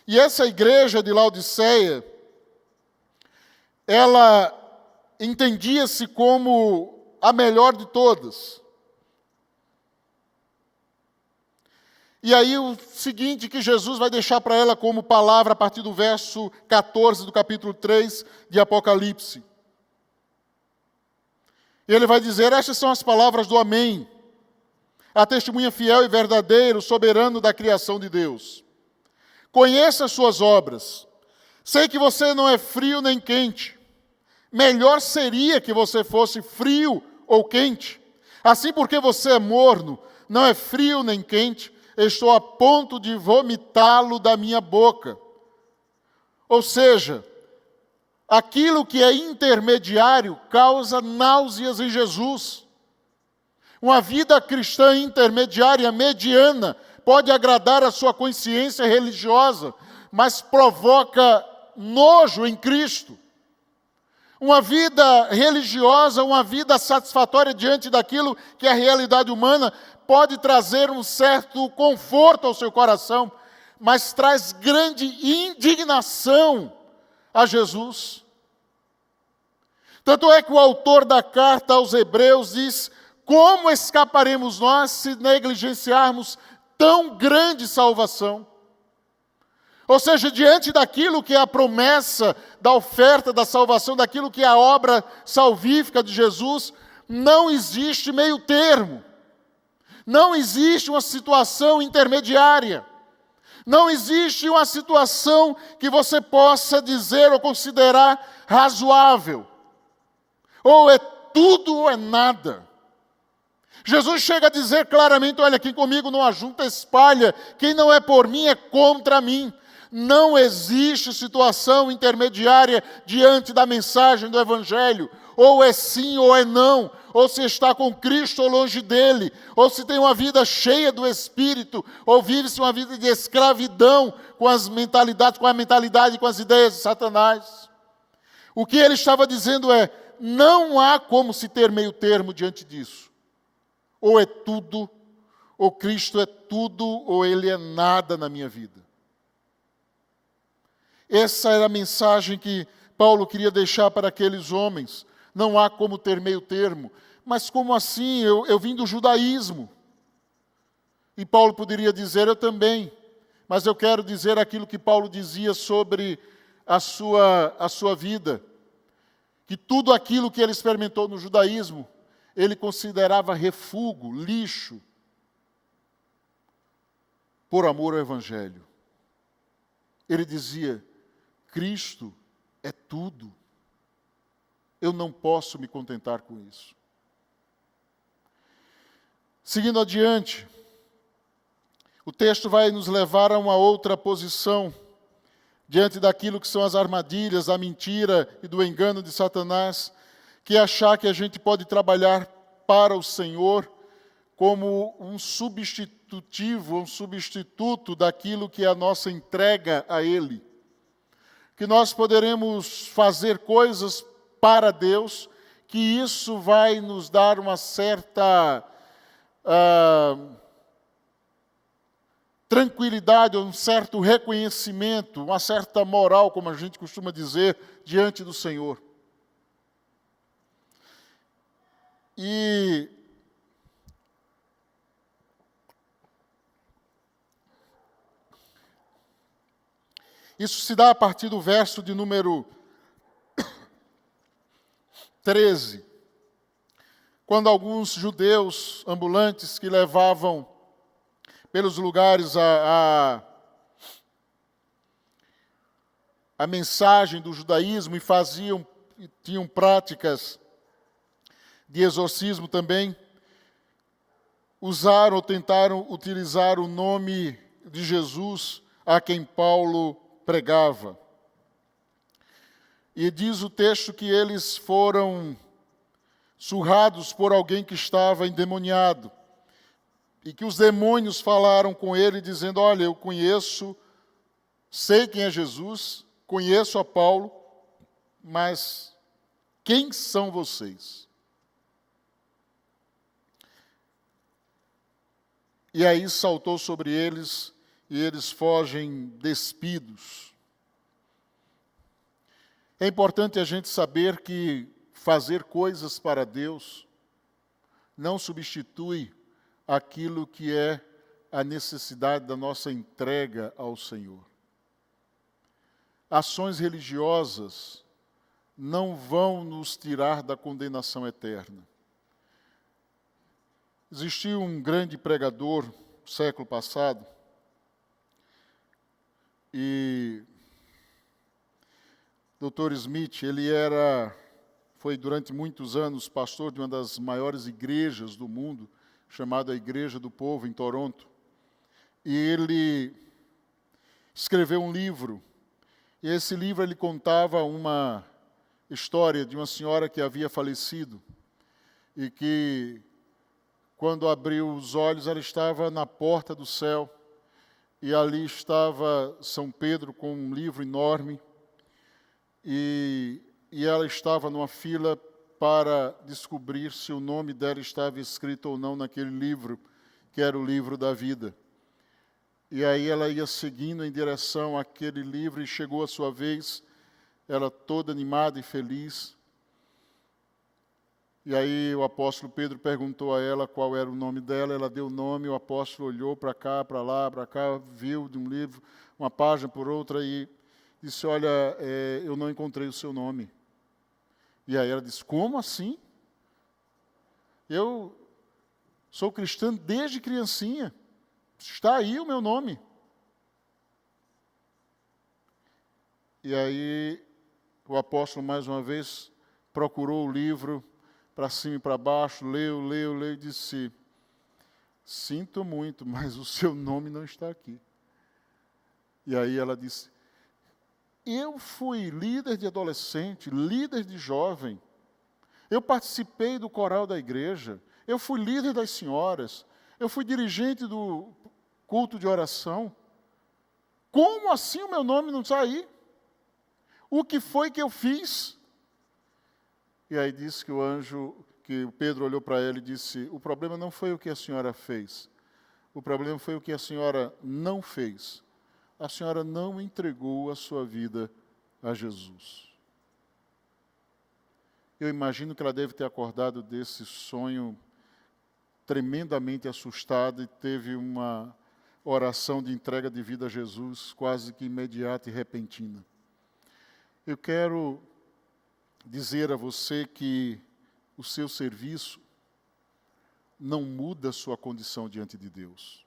E essa igreja de Laodiceia, ela entendia-se como a melhor de todas. E aí o seguinte que Jesus vai deixar para ela como palavra a partir do verso 14 do capítulo 3 de Apocalipse. E ele vai dizer: estas são as palavras do Amém, a testemunha fiel e verdadeiro, soberano da criação de Deus. Conheça as suas obras. Sei que você não é frio nem quente. Melhor seria que você fosse frio ou quente. Assim, porque você é morno, não é frio nem quente, estou a ponto de vomitá-lo da minha boca. Ou seja, aquilo que é intermediário causa náuseas em Jesus. Uma vida cristã intermediária, mediana, pode agradar a sua consciência religiosa, mas provoca nojo em Cristo. Uma vida religiosa, uma vida satisfatória diante daquilo que é a realidade humana, pode trazer um certo conforto ao seu coração, mas traz grande indignação a Jesus. Tanto é que o autor da carta aos Hebreus diz: como escaparemos nós se negligenciarmos tão grande salvação? Ou seja, diante daquilo que é a promessa da oferta da salvação, daquilo que é a obra salvífica de Jesus, não existe meio termo. Não existe uma situação intermediária. Não existe uma situação que você possa dizer ou considerar razoável. Ou é tudo ou é nada. Jesus chega a dizer claramente: olha, quem comigo não ajunta, espalha. Quem não é por mim é contra mim. Não existe situação intermediária diante da mensagem do Evangelho. Ou é sim ou é não. Ou se está com Cristo ou longe dele. Ou se tem uma vida cheia do Espírito. Ou vive-se uma vida de escravidão com as mentalidades, com a mentalidade e com as ideias de Satanás. O que ele estava dizendo é: não há como se ter meio termo diante disso. Ou é tudo, ou Cristo é tudo, ou Ele é nada na minha vida. Essa era a mensagem que Paulo queria deixar para aqueles homens. Não há como ter meio termo. Mas como assim? Eu vim do judaísmo. E Paulo poderia dizer, eu também. Mas eu quero dizer aquilo que Paulo dizia sobre a sua vida. Que tudo aquilo que ele experimentou no judaísmo, ele considerava refúgio, lixo, por amor ao Evangelho. Ele dizia, Cristo é tudo. Eu não posso me contentar com isso. Seguindo adiante, o texto vai nos levar a uma outra posição, diante daquilo que são as armadilhas, da mentira e do engano de Satanás, que é achar que a gente pode trabalhar para o Senhor como um substitutivo, um substituto daquilo que é a nossa entrega a Ele. Que nós poderemos fazer coisas para Deus, que isso vai nos dar uma certa tranquilidade, um certo reconhecimento, uma certa moral, como a gente costuma dizer, diante do Senhor. E isso se dá a partir do verso de número 13, quando alguns judeus ambulantes que levavam pelos lugares a mensagem do judaísmo e tinham práticas de exorcismo também, usaram ou tentaram utilizar o nome de Jesus a quem Paulo pregava. E diz o texto que eles foram surrados por alguém que estava endemoniado. E que os demônios falaram com ele, dizendo, olha, eu conheço, sei quem é Jesus, conheço a Paulo, mas quem são vocês? E aí saltou sobre eles, e eles fogem despidos. É importante a gente saber que fazer coisas para Deus não substitui aquilo que é a necessidade da nossa entrega ao Senhor. Ações religiosas não vão nos tirar da condenação eterna. Existiu um grande pregador no século passado, e Dr. Smith, ele foi durante muitos anos pastor de uma das maiores igrejas do mundo, chamada Igreja do Povo, em Toronto. E ele escreveu um livro, e esse livro ele contava uma história de uma senhora que havia falecido, e que, quando abriu os olhos, ela estava na porta do céu, e ali estava São Pedro com um livro enorme, e ela estava numa fila para descobrir se o nome dela estava escrito ou não naquele livro, que era o livro da vida. E aí ela ia seguindo em direção àquele livro e chegou a sua vez, ela toda animada e feliz. E aí o apóstolo Pedro perguntou a ela qual era o nome dela, ela deu o nome, o apóstolo olhou para cá, para lá, para cá, viu de um livro, uma página por outra e disse, olha, eu não encontrei o seu nome. E aí ela disse, como assim? Eu sou cristã desde criancinha. Está aí o meu nome. E aí o apóstolo, mais uma vez, procurou o livro para cima e para baixo, leu e disse, sinto muito, mas o seu nome não está aqui. E aí ela disse, eu fui líder de adolescente, líder de jovem. Eu participei do coral da igreja. Eu fui líder das senhoras. Eu fui dirigente do culto de oração. Como assim o meu nome não está aí? O que foi que eu fiz? E aí diz que que o Pedro olhou para ela e disse: o problema não foi o que a senhora fez, o problema foi o que a senhora não fez. A senhora não entregou a sua vida a Jesus. Eu imagino que ela deve ter acordado desse sonho tremendamente assustada e teve uma oração de entrega de vida a Jesus quase que imediata e repentina. Eu quero dizer a você que o seu serviço não muda a sua condição diante de Deus.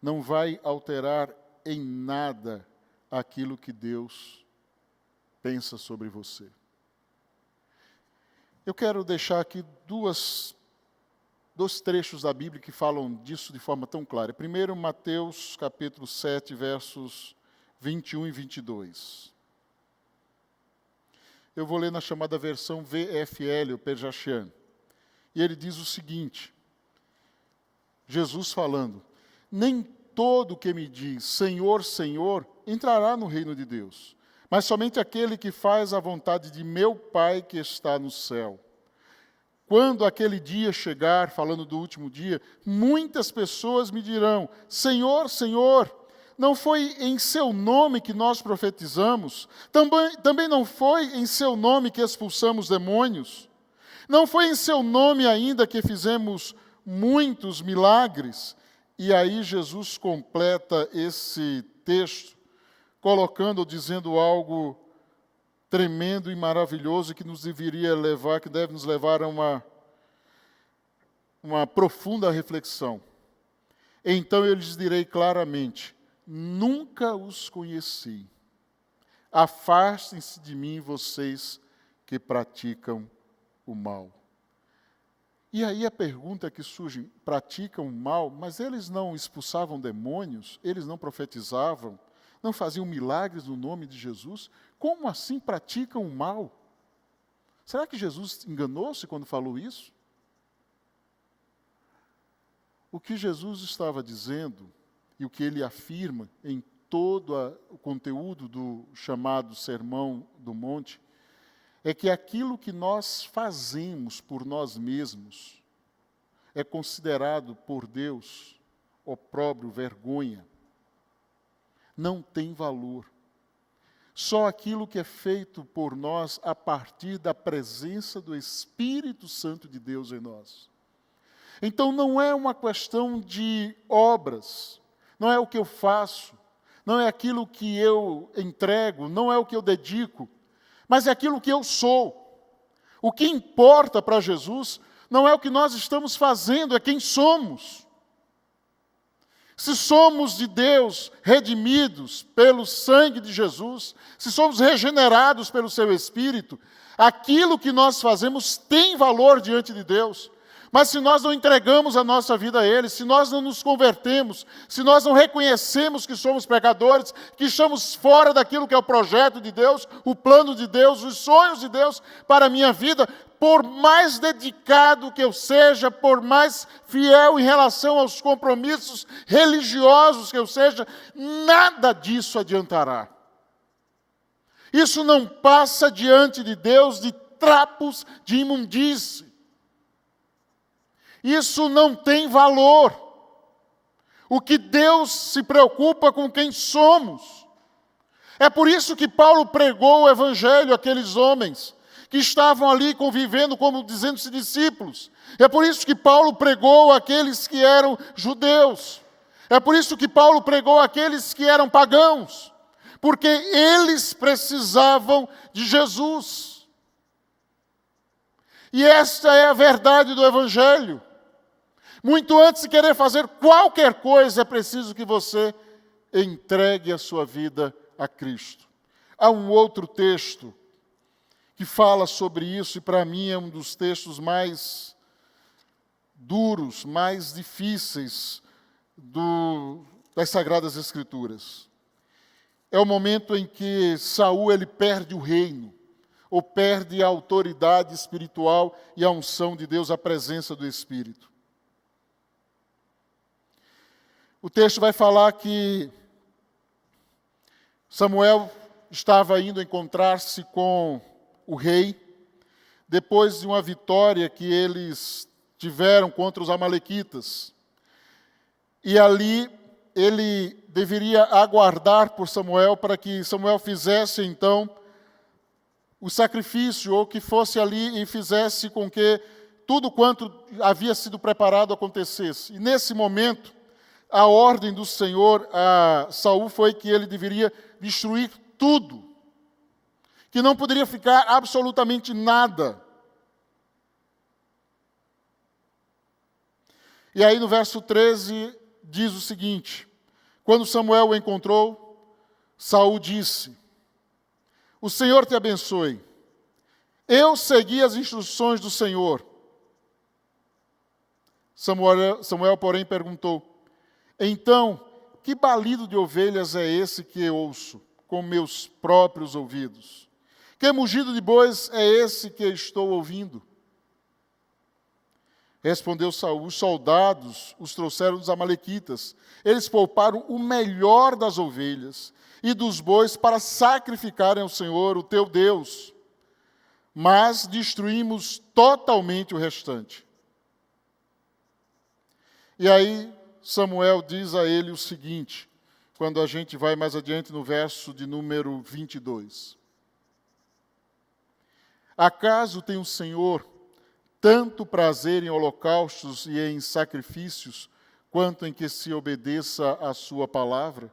Não vai alterar em nada aquilo que Deus pensa sobre você. Eu quero deixar aqui dois trechos da Bíblia que falam disso de forma tão clara. Primeiro, Mateus capítulo 7, versos 21 e 22. Eu vou ler na chamada versão VFL, o Perjachian. E ele diz o seguinte, Jesus falando: nem todo que me diz Senhor, Senhor, entrará no reino de Deus, mas somente aquele que faz a vontade de meu Pai que está no céu. Quando aquele dia chegar, falando do último dia, muitas pessoas me dirão: Senhor, Senhor, não foi em seu nome que nós profetizamos? Também não foi em seu nome que expulsamos demônios? Não foi em seu nome ainda que fizemos muitos milagres? E aí Jesus completa esse texto, dizendo algo tremendo e maravilhoso que nos deveria levar, que deve nos levar a uma profunda reflexão. Então eu lhes direi claramente: nunca os conheci. Afastem-se de mim, vocês que praticam o mal. E aí a pergunta que surge: praticam o mal, mas eles não expulsavam demônios? Eles não profetizavam? Não faziam milagres no nome de Jesus? Como assim praticam o mal? Será que Jesus enganou-se quando falou isso? O que Jesus estava dizendo, e o que ele afirma em todo o conteúdo do chamado Sermão do Monte, é que aquilo que nós fazemos por nós mesmos é considerado por Deus opróbrio, vergonha. Não tem valor. Só aquilo que é feito por nós a partir da presença do Espírito Santo de Deus em nós. Então não é uma questão de obras, não é o que eu faço, não é aquilo que eu entrego, não é o que eu dedico, mas é aquilo que eu sou. O que importa para Jesus não é o que nós estamos fazendo, é quem somos. Se somos de Deus redimidos pelo sangue de Jesus, se somos regenerados pelo seu Espírito, aquilo que nós fazemos tem valor diante de Deus. Mas se nós não entregamos a nossa vida a Ele, se nós não nos convertemos, se nós não reconhecemos que somos pecadores, que estamos fora daquilo que é o projeto de Deus, o plano de Deus, os sonhos de Deus para a minha vida, por mais dedicado que eu seja, por mais fiel em relação aos compromissos religiosos que eu seja, nada disso adiantará. Isso não passa diante de Deus de trapos de imundície. Isso não tem valor. O que Deus se preocupa com quem somos. É por isso que Paulo pregou o Evangelho àqueles homens que estavam ali convivendo como dizendo-se discípulos. É por isso que Paulo pregou àqueles que eram judeus. É por isso que Paulo pregou àqueles que eram pagãos. Porque eles precisavam de Jesus. E esta é a verdade do Evangelho. Muito antes de querer fazer qualquer coisa, é preciso que você entregue a sua vida a Cristo. Há um outro texto que fala sobre isso, e para mim é um dos textos mais duros, mais difíceis das Sagradas Escrituras. É o momento em que Saul ele perde o reino, ou perde a autoridade espiritual e a unção de Deus, a presença do Espírito. O texto vai falar que Samuel estava indo encontrar-se com o rei, depois de uma vitória que eles tiveram contra os amalequitas. E ali ele deveria aguardar por Samuel para que Samuel fizesse então o sacrifício, ou que fosse ali e fizesse com que tudo quanto havia sido preparado acontecesse. E nesse momento, a ordem do Senhor a Saul foi que ele deveria destruir tudo, que não poderia ficar absolutamente nada. E aí no verso 13 diz o seguinte: quando Samuel o encontrou, Saul disse: o Senhor te abençoe. Eu segui as instruções do Senhor. Samuel, porém, perguntou: então, que balido de ovelhas é esse que ouço com meus próprios ouvidos? Que mugido de bois é esse que estou ouvindo? Respondeu Saul: os soldados os trouxeram dos amalequitas. Eles pouparam o melhor das ovelhas e dos bois para sacrificarem ao Senhor, o teu Deus. Mas destruímos totalmente o restante. E aí Samuel diz a ele o seguinte, quando a gente vai mais adiante no verso de número 22. Acaso tem o Senhor tanto prazer em holocaustos e em sacrifícios, quanto em que se obedeça à sua palavra?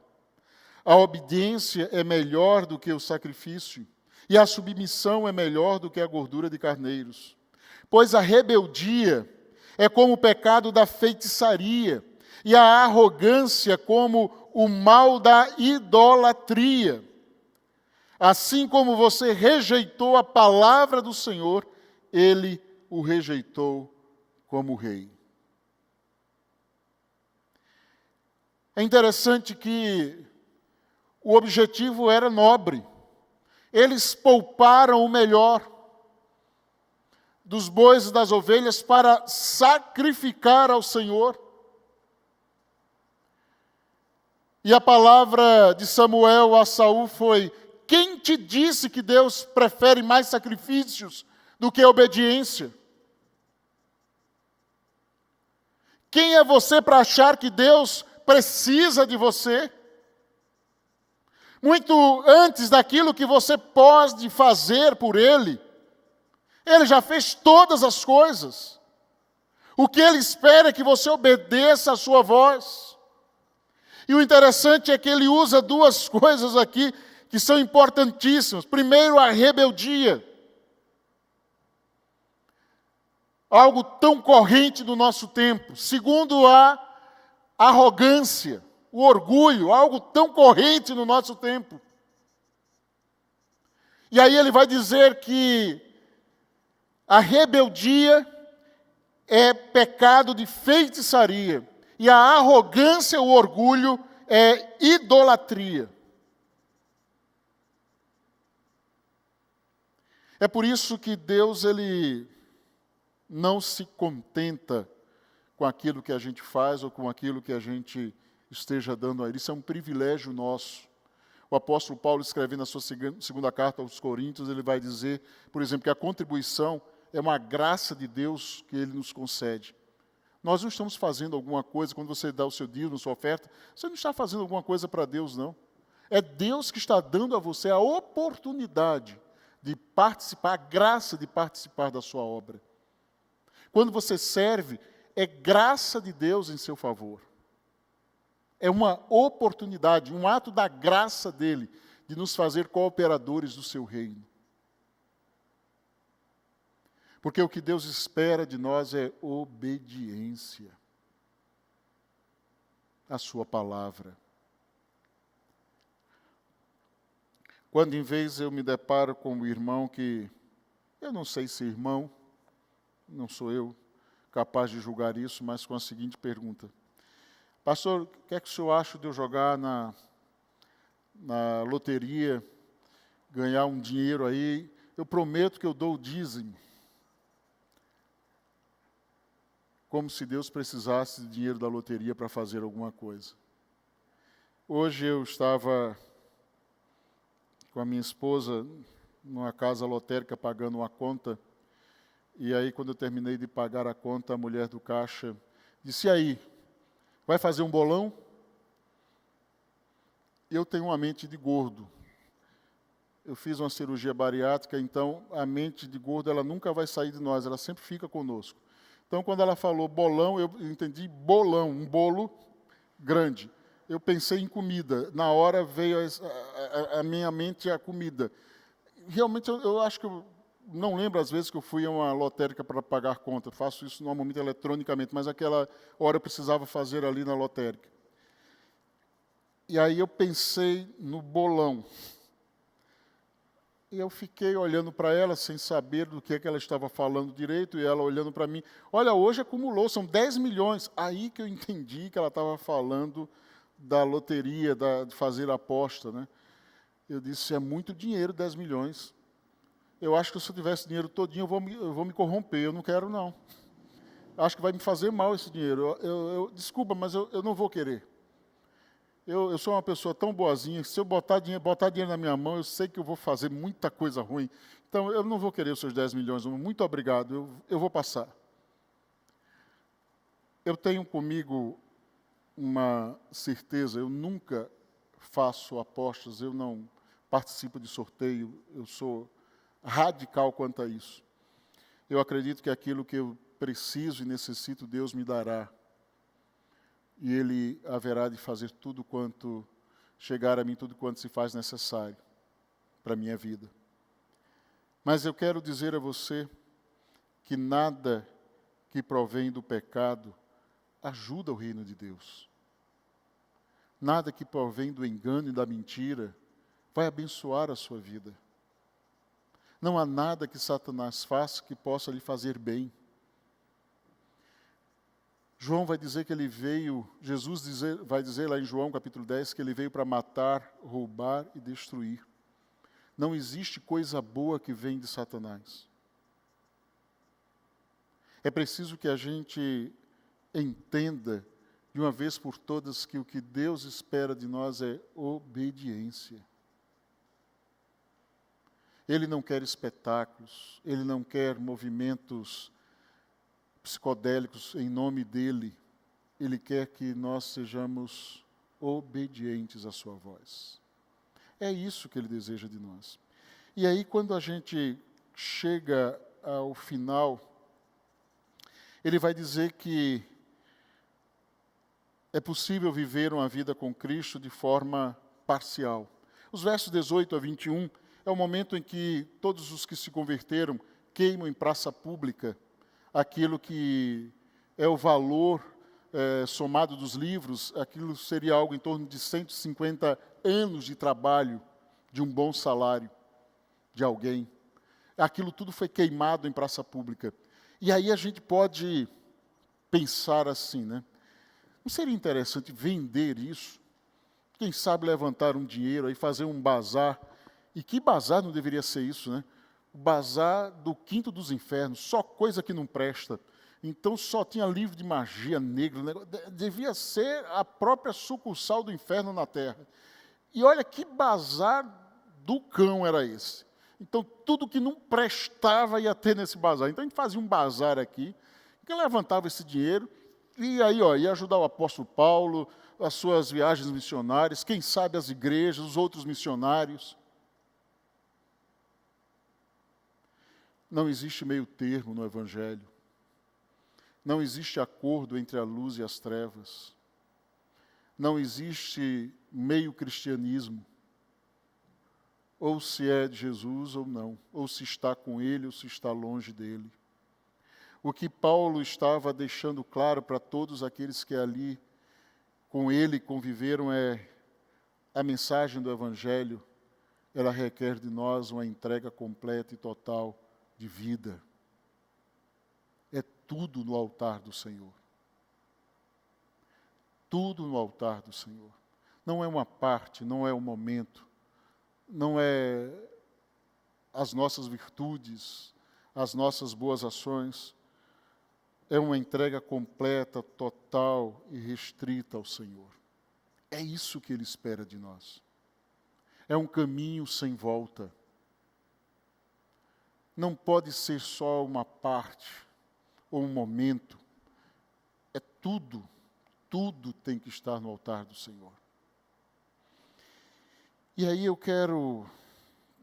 A obediência é melhor do que o sacrifício, e a submissão é melhor do que a gordura de carneiros. Pois a rebeldia é como o pecado da feitiçaria, e a arrogância como o mal da idolatria. Assim como você rejeitou a palavra do Senhor, ele o rejeitou como rei. É interessante que o objetivo era nobre. Eles pouparam o melhor dos bois e das ovelhas para sacrificar ao Senhor. E a palavra de Samuel a Saul foi: quem te disse que Deus prefere mais sacrifícios do que obediência? Quem é você para achar que Deus precisa de você? Muito antes daquilo que você pode fazer por Ele, Ele já fez todas as coisas. O que Ele espera é que você obedeça a sua voz. E o interessante é que Ele usa duas coisas aqui que são importantíssimas. Primeiro, a rebeldia. Algo tão corrente do nosso tempo. Segundo, a arrogância, o orgulho, algo tão corrente no nosso tempo. E aí ele vai dizer que a rebeldia é pecado de feitiçaria, e a arrogância, o orgulho, é idolatria. É por isso que Deus, Ele não se contenta com aquilo que a gente faz ou com aquilo que a gente esteja dando a Ele. Isso é um privilégio nosso. O apóstolo Paulo, escrevendo na sua segunda carta aos Coríntios, ele vai dizer, por exemplo, que a contribuição é uma graça de Deus que Ele nos concede. Nós não estamos fazendo alguma coisa, quando você dá o seu dízimo, a sua oferta, você não está fazendo alguma coisa para Deus, não. É Deus que está dando a você a oportunidade de participar, a graça de participar da sua obra. Quando você serve, é graça de Deus em seu favor. É uma oportunidade, um ato da graça dele, de nos fazer cooperadores do seu reino. Porque o que Deus espera de nós é obediência à sua palavra. Quando em vez eu me deparo com um irmão que, eu não sei se irmão, não sou eu capaz de julgar isso, mas com a seguinte pergunta: pastor, o que é que o senhor acha de eu jogar na loteria, ganhar um dinheiro aí? Eu prometo que eu dou o dízimo. Como se Deus precisasse de dinheiro da loteria para fazer alguma coisa. Hoje eu estava com a minha esposa numa casa lotérica pagando uma conta, E aí, quando eu terminei de pagar a conta, a mulher do caixa disse: e aí, vai fazer um bolão? Eu tenho uma mente de gordo. Eu fiz uma cirurgia bariátrica, então a mente de gordo ela nunca vai sair de nós, ela sempre fica conosco. Então, quando ela falou bolão, eu entendi bolão, um bolo grande. Eu pensei em comida. Na hora veio a minha mente a comida. Realmente, eu acho que eu não lembro às vezes que eu fui a uma lotérica para pagar conta. Eu faço isso normalmente eletronicamente, mas aquela hora eu precisava fazer ali na lotérica. E aí eu pensei no bolão. E eu fiquei olhando para ela sem saber do que ela estava falando direito, e ela olhando para mim. Olha, hoje acumulou, são 10 milhões. Aí que eu entendi que ela estava falando da loteria, de fazer aposta, né? Eu disse, é muito dinheiro, 10 milhões. Eu acho que se eu tivesse dinheiro todinho, eu vou me corromper. Eu não quero, não. Acho que vai me fazer mal esse dinheiro. Desculpa, mas eu não vou querer. Eu sou uma pessoa tão boazinha que se eu botar dinheiro na minha mão, eu sei que eu vou fazer muita coisa ruim. Então, eu não vou querer os seus 10 milhões. Muito obrigado, eu vou passar. Eu tenho comigo uma certeza, eu nunca faço apostas, eu não participo de sorteio, eu sou radical quanto a isso. Eu acredito que aquilo que eu preciso e necessito, Deus me dará. E Ele haverá de fazer tudo quanto chegar a mim, tudo quanto se faz necessário para a minha vida. Mas eu quero dizer a você que nada que provém do pecado ajuda o reino de Deus. Nada que provém do engano e da mentira vai abençoar a sua vida. Não há nada que Satanás faça que possa lhe fazer bem. João vai dizer que ele veio, vai dizer lá em João capítulo 10, que ele veio para matar, roubar e destruir. Não existe coisa boa que vem de Satanás. É preciso que a gente entenda, de uma vez por todas, que o que Deus espera de nós é obediência. Ele não quer espetáculos, Ele não quer movimentos psicodélicos em nome dEle. Ele quer que nós sejamos obedientes à sua voz. É isso que Ele deseja de nós. E aí, quando a gente chega ao final, Ele vai dizer que é possível viver uma vida com Cristo de forma parcial. Os versos 18 a 21 é o momento em que todos os que se converteram queimam em praça pública aquilo que é o valor somado dos livros. Aquilo seria algo em torno de 150 anos de trabalho, de um bom salário de alguém. Aquilo tudo foi queimado em praça pública. E aí a gente pode pensar assim, né? Não seria interessante vender isso? Quem sabe levantar um dinheiro aí, fazer um bazar. E que bazar não deveria ser isso, né? O bazar do quinto dos infernos, só coisa que não presta. Então só tinha livro de magia negra, né? Devia ser a própria sucursal do inferno na terra. E olha que bazar do cão era esse. Então tudo que não prestava ia ter nesse bazar. Então a gente fazia um bazar aqui, que levantava esse dinheiro, e aí ia ajudar o apóstolo Paulo, as suas viagens missionárias, quem sabe as igrejas, os outros missionários. Não existe meio termo no Evangelho. Não existe acordo entre a luz e as trevas. Não existe meio cristianismo. Ou se é de Jesus ou não. Ou se está com Ele ou se está longe dEle. O que Paulo estava deixando claro para todos aqueles que ali com Ele conviveram é a mensagem do Evangelho. Ela requer de nós uma entrega completa e total de vida. É tudo no altar do Senhor. Tudo no altar do Senhor. Não é uma parte, não é um momento, não é as nossas virtudes, as nossas boas ações. É uma entrega completa, total e restrita ao Senhor. É isso que Ele espera de nós. É um caminho sem volta. não pode ser só uma parte ou um momento. É tudo, tudo tem que estar no altar do Senhor. E aí eu quero,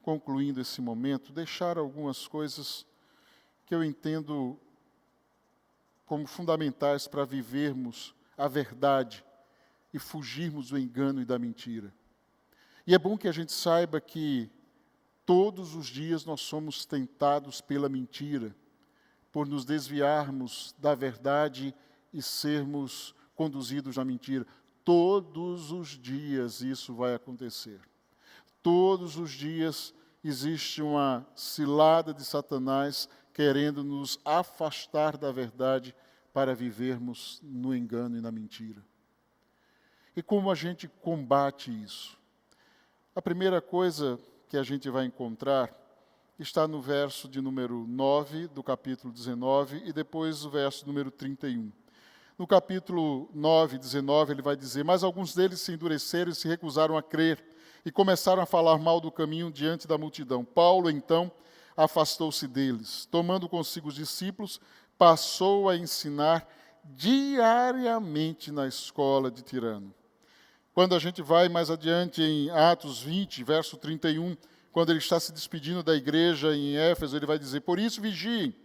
concluindo esse momento, deixar algumas coisas que eu entendo como fundamentais para vivermos a verdade e fugirmos do engano e da mentira. E é bom que a gente saiba que todos os dias nós somos tentados pela mentira, por nos desviarmos da verdade e sermos conduzidos à mentira. Todos os dias isso vai acontecer. Todos os dias existe uma cilada de Satanás querendo nos afastar da verdade para vivermos no engano e na mentira. E como a gente combate isso? A primeira coisa que a gente vai encontrar está no verso de número 9 do capítulo 19 e depois o verso número 31. No capítulo 9, 19, ele vai dizer: mas alguns deles se endureceram e se recusaram a crer e começaram a falar mal do caminho diante da multidão. Paulo, então, afastou-se deles. Tomando consigo os discípulos, passou a ensinar diariamente na escola de Tirano. Quando a gente vai mais adiante em Atos 20, verso 31, quando ele está se despedindo da igreja em Éfeso, ele vai dizer: por isso vigiem,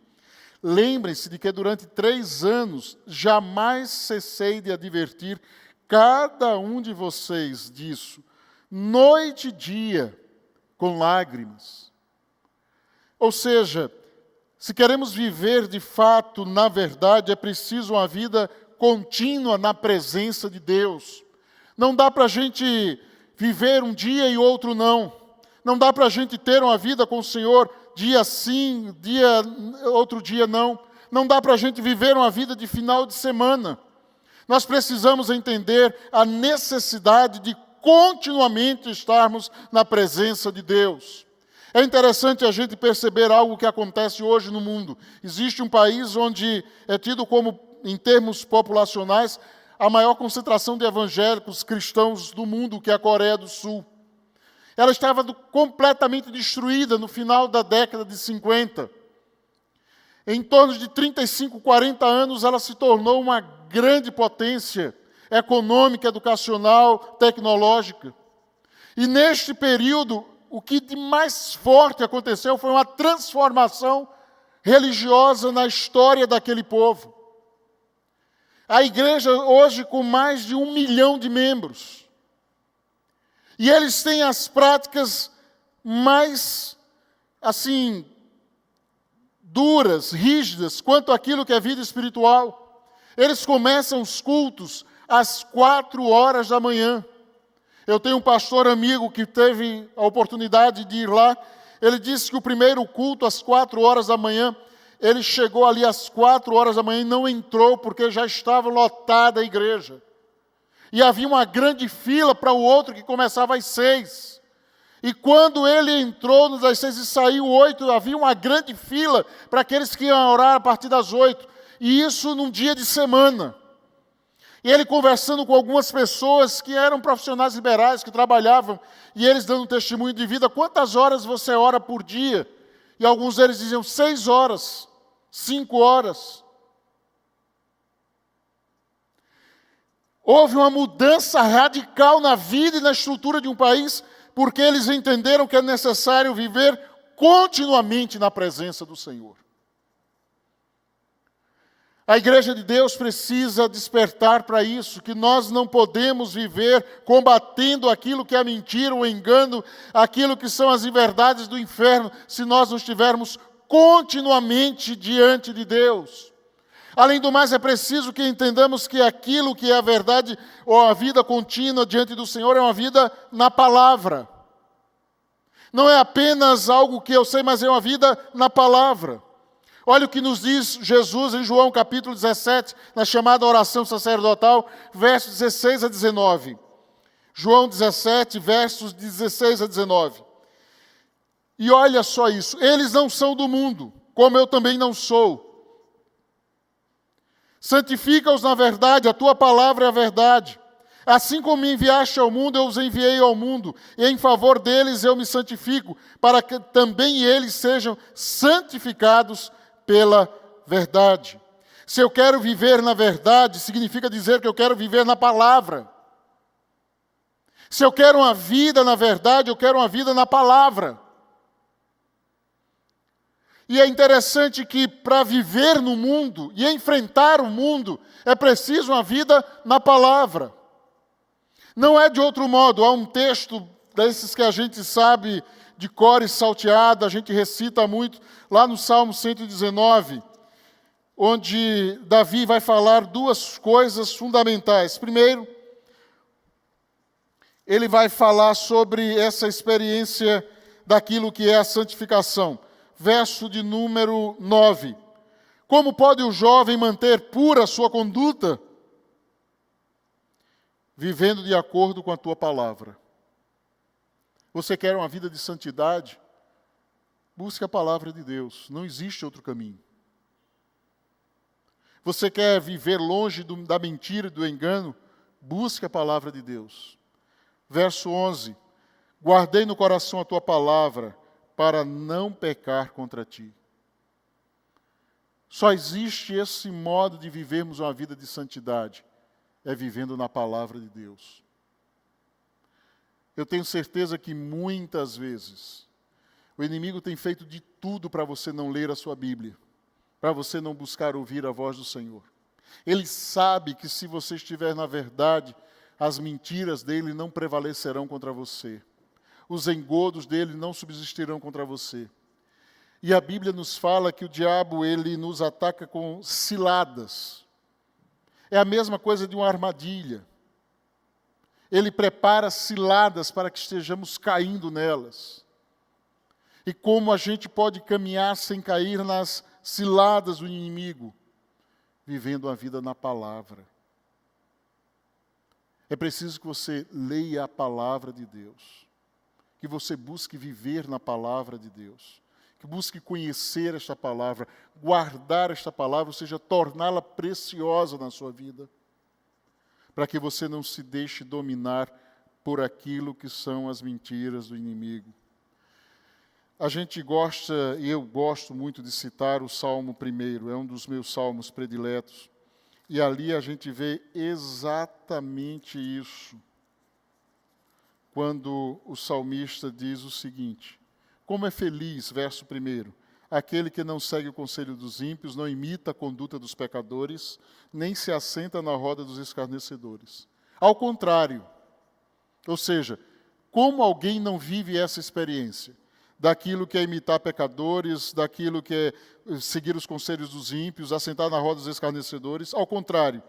lembrem-se de que durante 3 anos jamais cessei de advertir cada um de vocês disso, noite e dia, com lágrimas. Ou seja, se queremos viver de fato na verdade, é preciso uma vida contínua na presença de Deus. Não dá para a gente viver um dia e outro não. Não dá para a gente ter uma vida com o Senhor dia sim, outro dia não. Não dá para a gente viver uma vida de final de semana. Nós precisamos entender a necessidade de continuamente estarmos na presença de Deus. É interessante a gente perceber algo que acontece hoje no mundo. Existe um país onde é tido como, em termos populacionais, a maior concentração de evangélicos cristãos do mundo, que é a Coreia do Sul. Ela estava completamente destruída no final da década de 50. Em torno de 35, 40 anos, ela se tornou uma grande potência econômica, educacional, tecnológica. E neste período, o que de mais forte aconteceu foi uma transformação religiosa na história daquele povo. A igreja hoje com mais de 1 milhão de membros. E eles têm as práticas mais, duras, rígidas, quanto àquilo que é vida espiritual. Eles começam os cultos às 4 horas da manhã. Eu tenho um pastor amigo que teve a oportunidade de ir lá. Ele disse que o primeiro culto às 4 horas da manhã, ele chegou ali às 4 horas da manhã e não entrou porque já estava lotada a igreja. E havia uma grande fila para o outro que começava às 6. E quando ele entrou às 6 e saiu 8, havia uma grande fila para aqueles que iam orar a partir das 8. E isso num dia de semana. E ele conversando com algumas pessoas que eram profissionais liberais, que trabalhavam, e eles dando testemunho de vida: quantas horas você ora por dia? E alguns deles diziam 6 horas, 5 horas. Houve uma mudança radical na vida e na estrutura de um país, porque eles entenderam que é necessário viver continuamente na presença do Senhor. A igreja de Deus precisa despertar para isso, que nós não podemos viver combatendo aquilo que é mentira, o engano, aquilo que são as inverdades do inferno, se nós não estivermos continuamente diante de Deus. Além do mais, é preciso que entendamos que aquilo que é a verdade, ou a vida contínua diante do Senhor, é uma vida na palavra. Não é apenas algo que eu sei, mas é uma vida na palavra. Olha o que nos diz Jesus em João capítulo 17, na chamada oração sacerdotal, versos 16 a 19. João 17, versos 16 a 19. E olha só isso: eles não são do mundo, como eu também não sou. Santifica-os na verdade, a tua palavra é a verdade. Assim como me enviaste ao mundo, eu os enviei ao mundo, e em favor deles eu me santifico, para que também eles sejam santificados pela verdade. Se eu quero viver na verdade, significa dizer que eu quero viver na palavra. Se eu quero uma vida na verdade, eu quero uma vida na palavra. E é interessante que para viver no mundo e enfrentar o mundo, é preciso uma vida na palavra. Não é de outro modo. Há um texto desses que a gente sabe de cor e salteado, a gente recita muito, lá no Salmo 119, onde Davi vai falar duas coisas fundamentais. Primeiro, ele vai falar sobre essa experiência daquilo que é a santificação. Verso de número 9. Como pode o jovem manter pura a sua conduta? Vivendo de acordo com a tua palavra. Você quer uma vida de santidade? Busque a palavra de Deus. Não existe outro caminho. Você quer viver longe da mentira e do engano? Busque a palavra de Deus. Verso 11. Guardei no coração a tua palavra, para não pecar contra ti. Só existe esse modo de vivermos uma vida de santidade. É vivendo na palavra de Deus. Eu tenho certeza que muitas vezes o inimigo tem feito de tudo para você não ler a sua Bíblia, para você não buscar ouvir a voz do Senhor. Ele sabe que se você estiver na verdade, as mentiras dele não prevalecerão contra você. Os engodos dele não subsistirão contra você. E a Bíblia nos fala que o diabo, ele nos ataca com ciladas. É a mesma coisa de uma armadilha. Ele prepara ciladas para que estejamos caindo nelas. E como a gente pode caminhar sem cair nas ciladas do inimigo? Vivendo a vida na palavra. É preciso que você leia a palavra de Deus. Que você busque viver na palavra de Deus. Que busque conhecer esta palavra, guardar esta palavra, ou seja, torná-la preciosa na sua vida. Para que você não se deixe dominar por aquilo que são as mentiras do inimigo. A gente gosta, e eu gosto muito de citar o Salmo 1, é um dos meus salmos prediletos. E ali a gente vê exatamente isso. Quando o salmista diz o seguinte: como é feliz, verso 1, aquele que não segue o conselho dos ímpios, não imita a conduta dos pecadores, nem se assenta na roda dos escarnecedores. Ao contrário, ou seja, como alguém não vive essa experiência? Daquilo que é imitar pecadores, daquilo que é seguir os conselhos dos ímpios, assentar na roda dos escarnecedores. Ao contrário,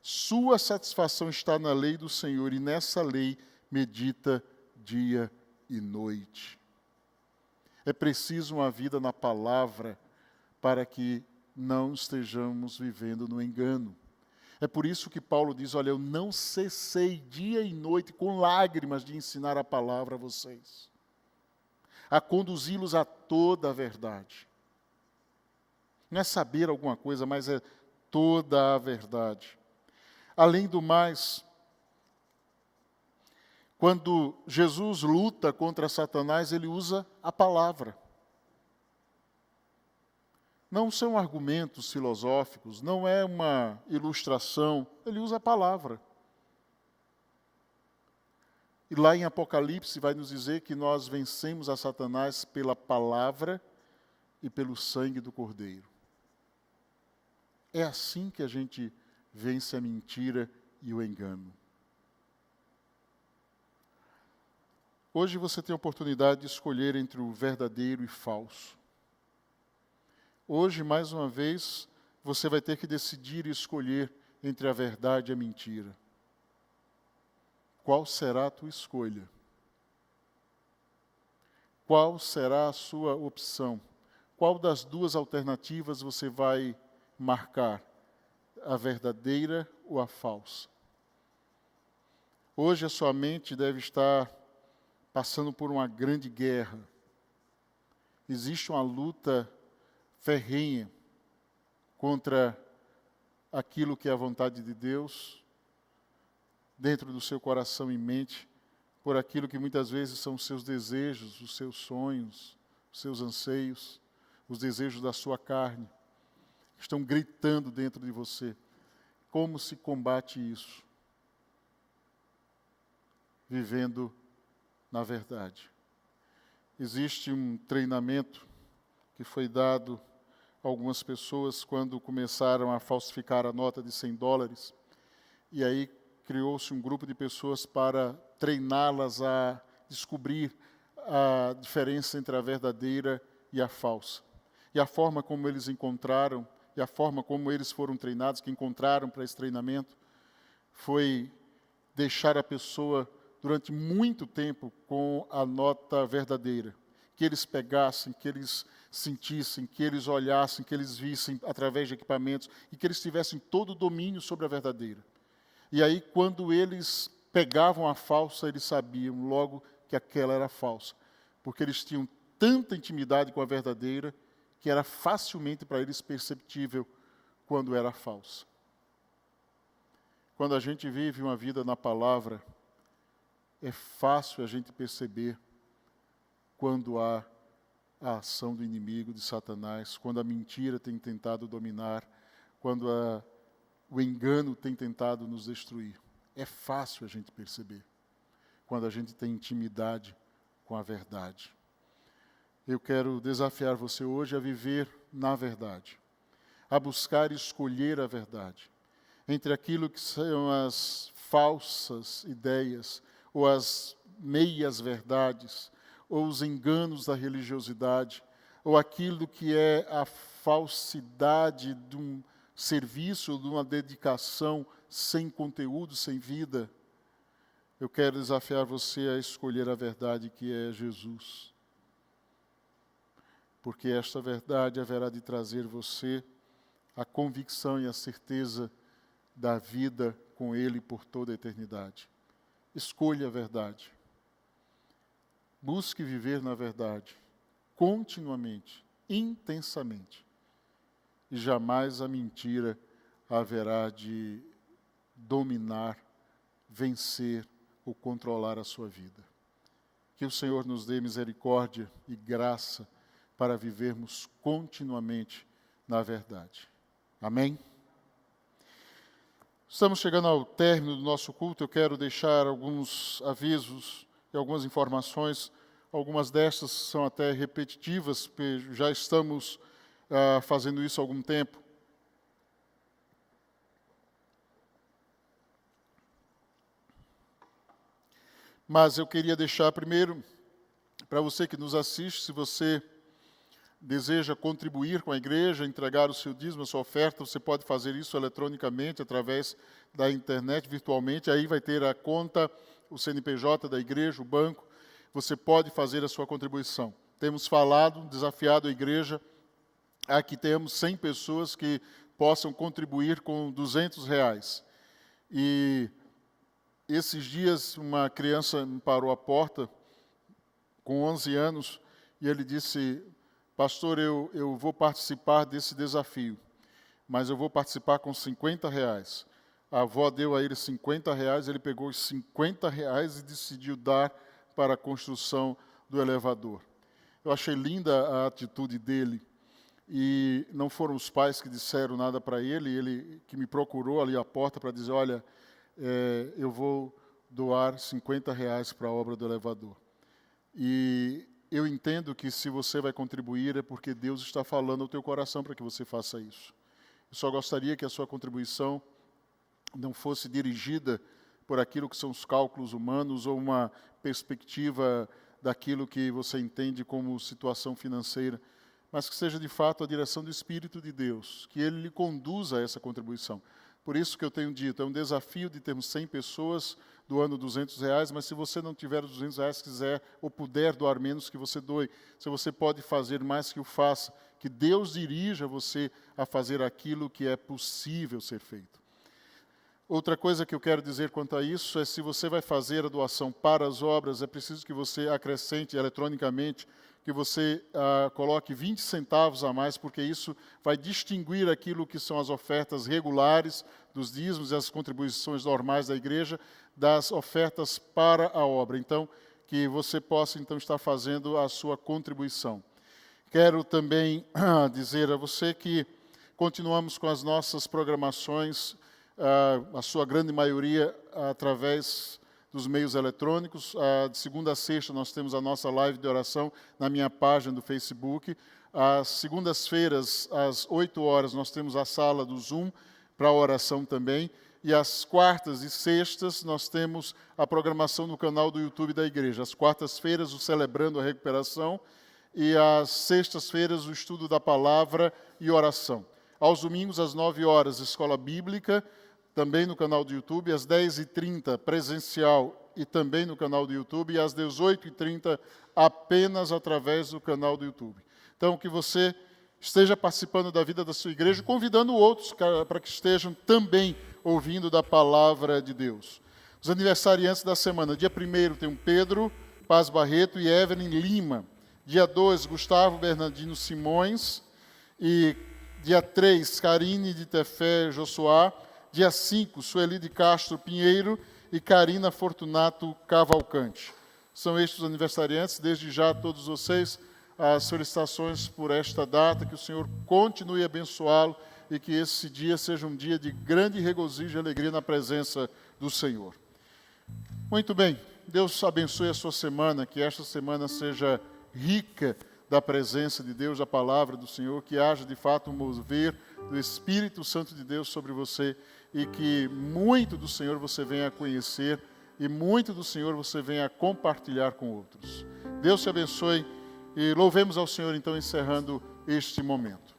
sua satisfação está na lei do Senhor, e nessa lei medita dia e noite. É preciso uma vida na palavra para que não estejamos vivendo no engano. É por isso que Paulo diz, olha, eu não cessei dia e noite com lágrimas de ensinar a palavra a vocês, a conduzi-los a toda a verdade. Não é saber alguma coisa, mas é toda a verdade. Além do mais, quando Jesus luta contra Satanás, ele usa a palavra. Não são argumentos filosóficos, não é uma ilustração, ele usa a palavra. E lá em Apocalipse vai nos dizer que nós vencemos a Satanás pela palavra e pelo sangue do Cordeiro. É assim que a gente vence a mentira e o engano. Hoje você tem a oportunidade de escolher entre o verdadeiro e falso. Hoje, mais uma vez, você vai ter que decidir e escolher entre a verdade e a mentira. Qual será a tua escolha? Qual será a sua opção? Qual das duas alternativas você vai marcar? A verdadeira ou a falsa? Hoje a sua mente deve estar passando por uma grande guerra. Existe uma luta ferrenha contra aquilo que é a vontade de Deus, dentro do seu coração e mente por aquilo que muitas vezes são os seus desejos, os seus sonhos, os seus anseios, os desejos da sua carne, estão gritando dentro de você. Como se combate isso? Vivendo na verdade. Existe um treinamento que foi dado a algumas pessoas quando começaram a falsificar a nota de $100, e aí criou-se um grupo de pessoas para treiná-las a descobrir a diferença entre a verdadeira e a falsa. E a forma como eles encontraram, e a forma como eles foram treinados, que encontraram para esse treinamento, foi deixar a pessoa durante muito tempo com a nota verdadeira. Que eles pegassem, que eles sentissem, que eles olhassem, que eles vissem através de equipamentos e que eles tivessem todo o domínio sobre a verdadeira. E aí, quando eles pegavam a falsa, eles sabiam logo que aquela era falsa, porque eles tinham tanta intimidade com a verdadeira que era facilmente para eles perceptível quando era falsa. Quando a gente vive uma vida na palavra, é fácil a gente perceber quando há a ação do inimigo, de Satanás, quando a mentira tem tentado dominar, quando o engano tem tentado nos destruir. É fácil a gente perceber quando a gente tem intimidade com a verdade. Eu quero desafiar você hoje a viver na verdade, a buscar e escolher a verdade, entre aquilo que são as falsas ideias, ou as meias verdades, ou os enganos da religiosidade, ou aquilo que é a falsidade de um serviço, de uma dedicação sem conteúdo, sem vida. Eu quero desafiar você a escolher a verdade que é Jesus. Porque esta verdade haverá de trazer você a convicção e a certeza da vida com Ele por toda a eternidade. Escolha a verdade. Busque viver na verdade, continuamente, intensamente. E jamais a mentira haverá de dominar, vencer ou controlar a sua vida. Que o Senhor nos dê misericórdia e graça para vivermos continuamente na verdade. Amém? Estamos chegando ao término do nosso culto. Eu quero deixar alguns avisos e algumas informações. Algumas destas são até repetitivas, porque já estamos fazendo isso há algum tempo. Mas eu queria deixar primeiro, para você que nos assiste, se você deseja contribuir com a igreja, entregar o seu dízimo, a sua oferta, você pode fazer isso eletronicamente, através da internet, virtualmente. Aí vai ter a conta, o CNPJ da igreja, o banco. Você pode fazer a sua contribuição. Temos falado, desafiado a igreja, a que temos 100 pessoas que possam contribuir com R$200. E esses dias, uma criança me parou à porta, com 11 anos, e ele disse: pastor, eu vou participar desse desafio, mas eu vou participar com R$50. A avó deu a ele R$50, ele pegou os R$50 e decidiu dar para a construção do elevador. Eu achei linda a atitude dele, e não foram os pais que disseram nada para ele que me procurou ali à porta para dizer: olha, eu vou doar R$50 para a obra do elevador. E eu entendo que se você vai contribuir é porque Deus está falando ao teu coração para que você faça isso. Eu só gostaria que a sua contribuição não fosse dirigida por aquilo que são os cálculos humanos ou uma perspectiva daquilo que você entende como situação financeira, mas que seja de fato a direção do Espírito de Deus, que Ele lhe conduza a essa contribuição. Por isso que eu tenho dito, é um desafio de termos 100 pessoas doando R$200, mas se você não tiver os R$200, quiser ou puder doar menos, que você doe. Se você pode fazer mais, que o faça. Que Deus dirija você a fazer aquilo que é possível ser feito. Outra coisa que eu quero dizer quanto a isso é: se você vai fazer a doação para as obras, é preciso que você acrescente eletronicamente que você coloque 20 centavos a mais, porque isso vai distinguir aquilo que são as ofertas regulares dos dízimos e as contribuições normais da igreja, das ofertas para a obra. Então, que você possa então estar fazendo a sua contribuição. Quero também dizer a você que continuamos com as nossas programações, a sua grande maioria através dos meios eletrônicos. De segunda a sexta nós temos a nossa live de oração na minha página do Facebook. Às segundas-feiras, às 8 horas, nós temos a sala do Zoom para a oração também. E às quartas e sextas nós temos a programação no canal do YouTube da igreja. Às quartas-feiras, o Celebrando a Recuperação. E às sextas-feiras, o estudo da palavra e oração. Aos domingos, às 9 horas, Escola Bíblica, também no canal do YouTube, às 10h30, presencial e também no canal do YouTube, e às 18h30, apenas através do canal do YouTube. Então, que você esteja participando da vida da sua igreja, convidando outros para que estejam também ouvindo da palavra de Deus. Os aniversariantes da semana. Dia 1º tem o Pedro Paz Barreto e Evelyn Lima. Dia 2, Gustavo Bernardino Simões. E dia 3, Karine de Tefé Josuá. Dia 5, Sueli de Castro Pinheiro e Karina Fortunato Cavalcante. São estes os aniversariantes. Desde já, a todos vocês, as solicitações por esta data, que o Senhor continue a abençoá-lo e que esse dia seja um dia de grande regozijo e alegria na presença do Senhor. Muito bem, Deus abençoe a sua semana, que esta semana seja rica da presença de Deus, da palavra do Senhor, que haja de fato um mover do Espírito Santo de Deus sobre você e que muito do Senhor você venha a conhecer e muito do Senhor você venha a compartilhar com outros. Deus te abençoe e louvemos ao Senhor então encerrando este momento.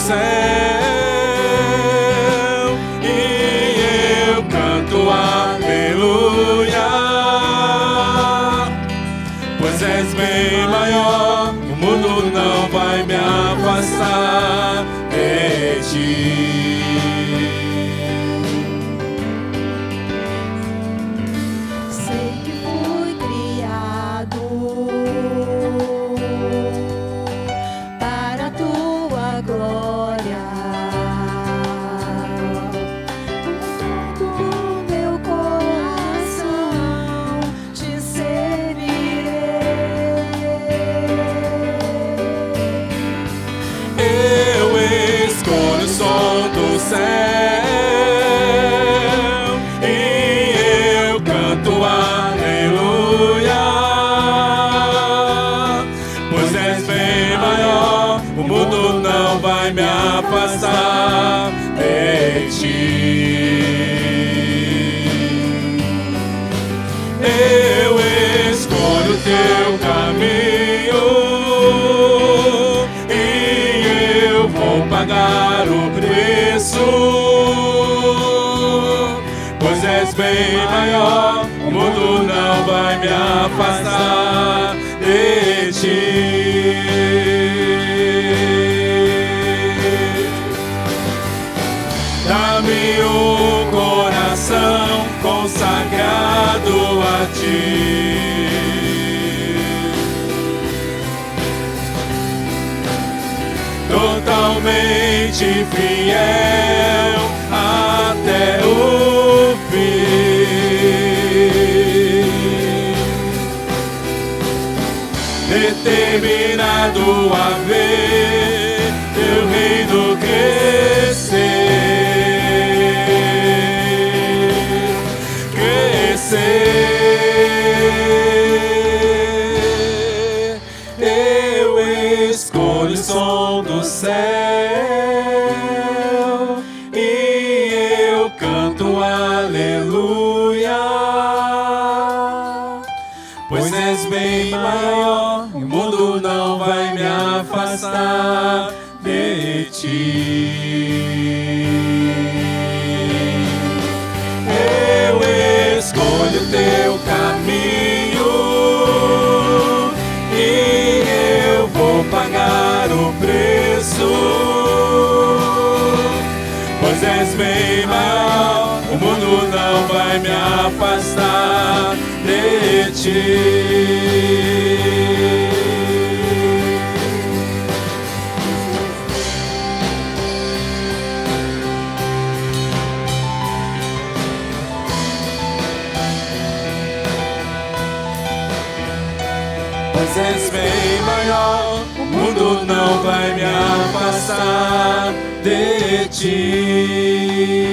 céu e eu canto aleluia, pois és bem maior, o mundo não vai me afastar de ti. Me afastar de ti. Eu escolho teu caminho e eu vou pagar o preço, pois és bem maior, o mundo não vai me afastar de ti. Dá-me um coração consagrado a ti. Totalmente fiel até o fim, determinado a ver teu reino crescer, crescer. Eu escolho o som do céu e eu canto aleluia, pois és bem maior, o mundo não vai me afastar de ti. Eu escolho teu caminho e eu vou pagar o preço, pois és bem maior, o mundo não vai me afastar de ti. Pois és bem maior, o mundo não vai me afastar de ti.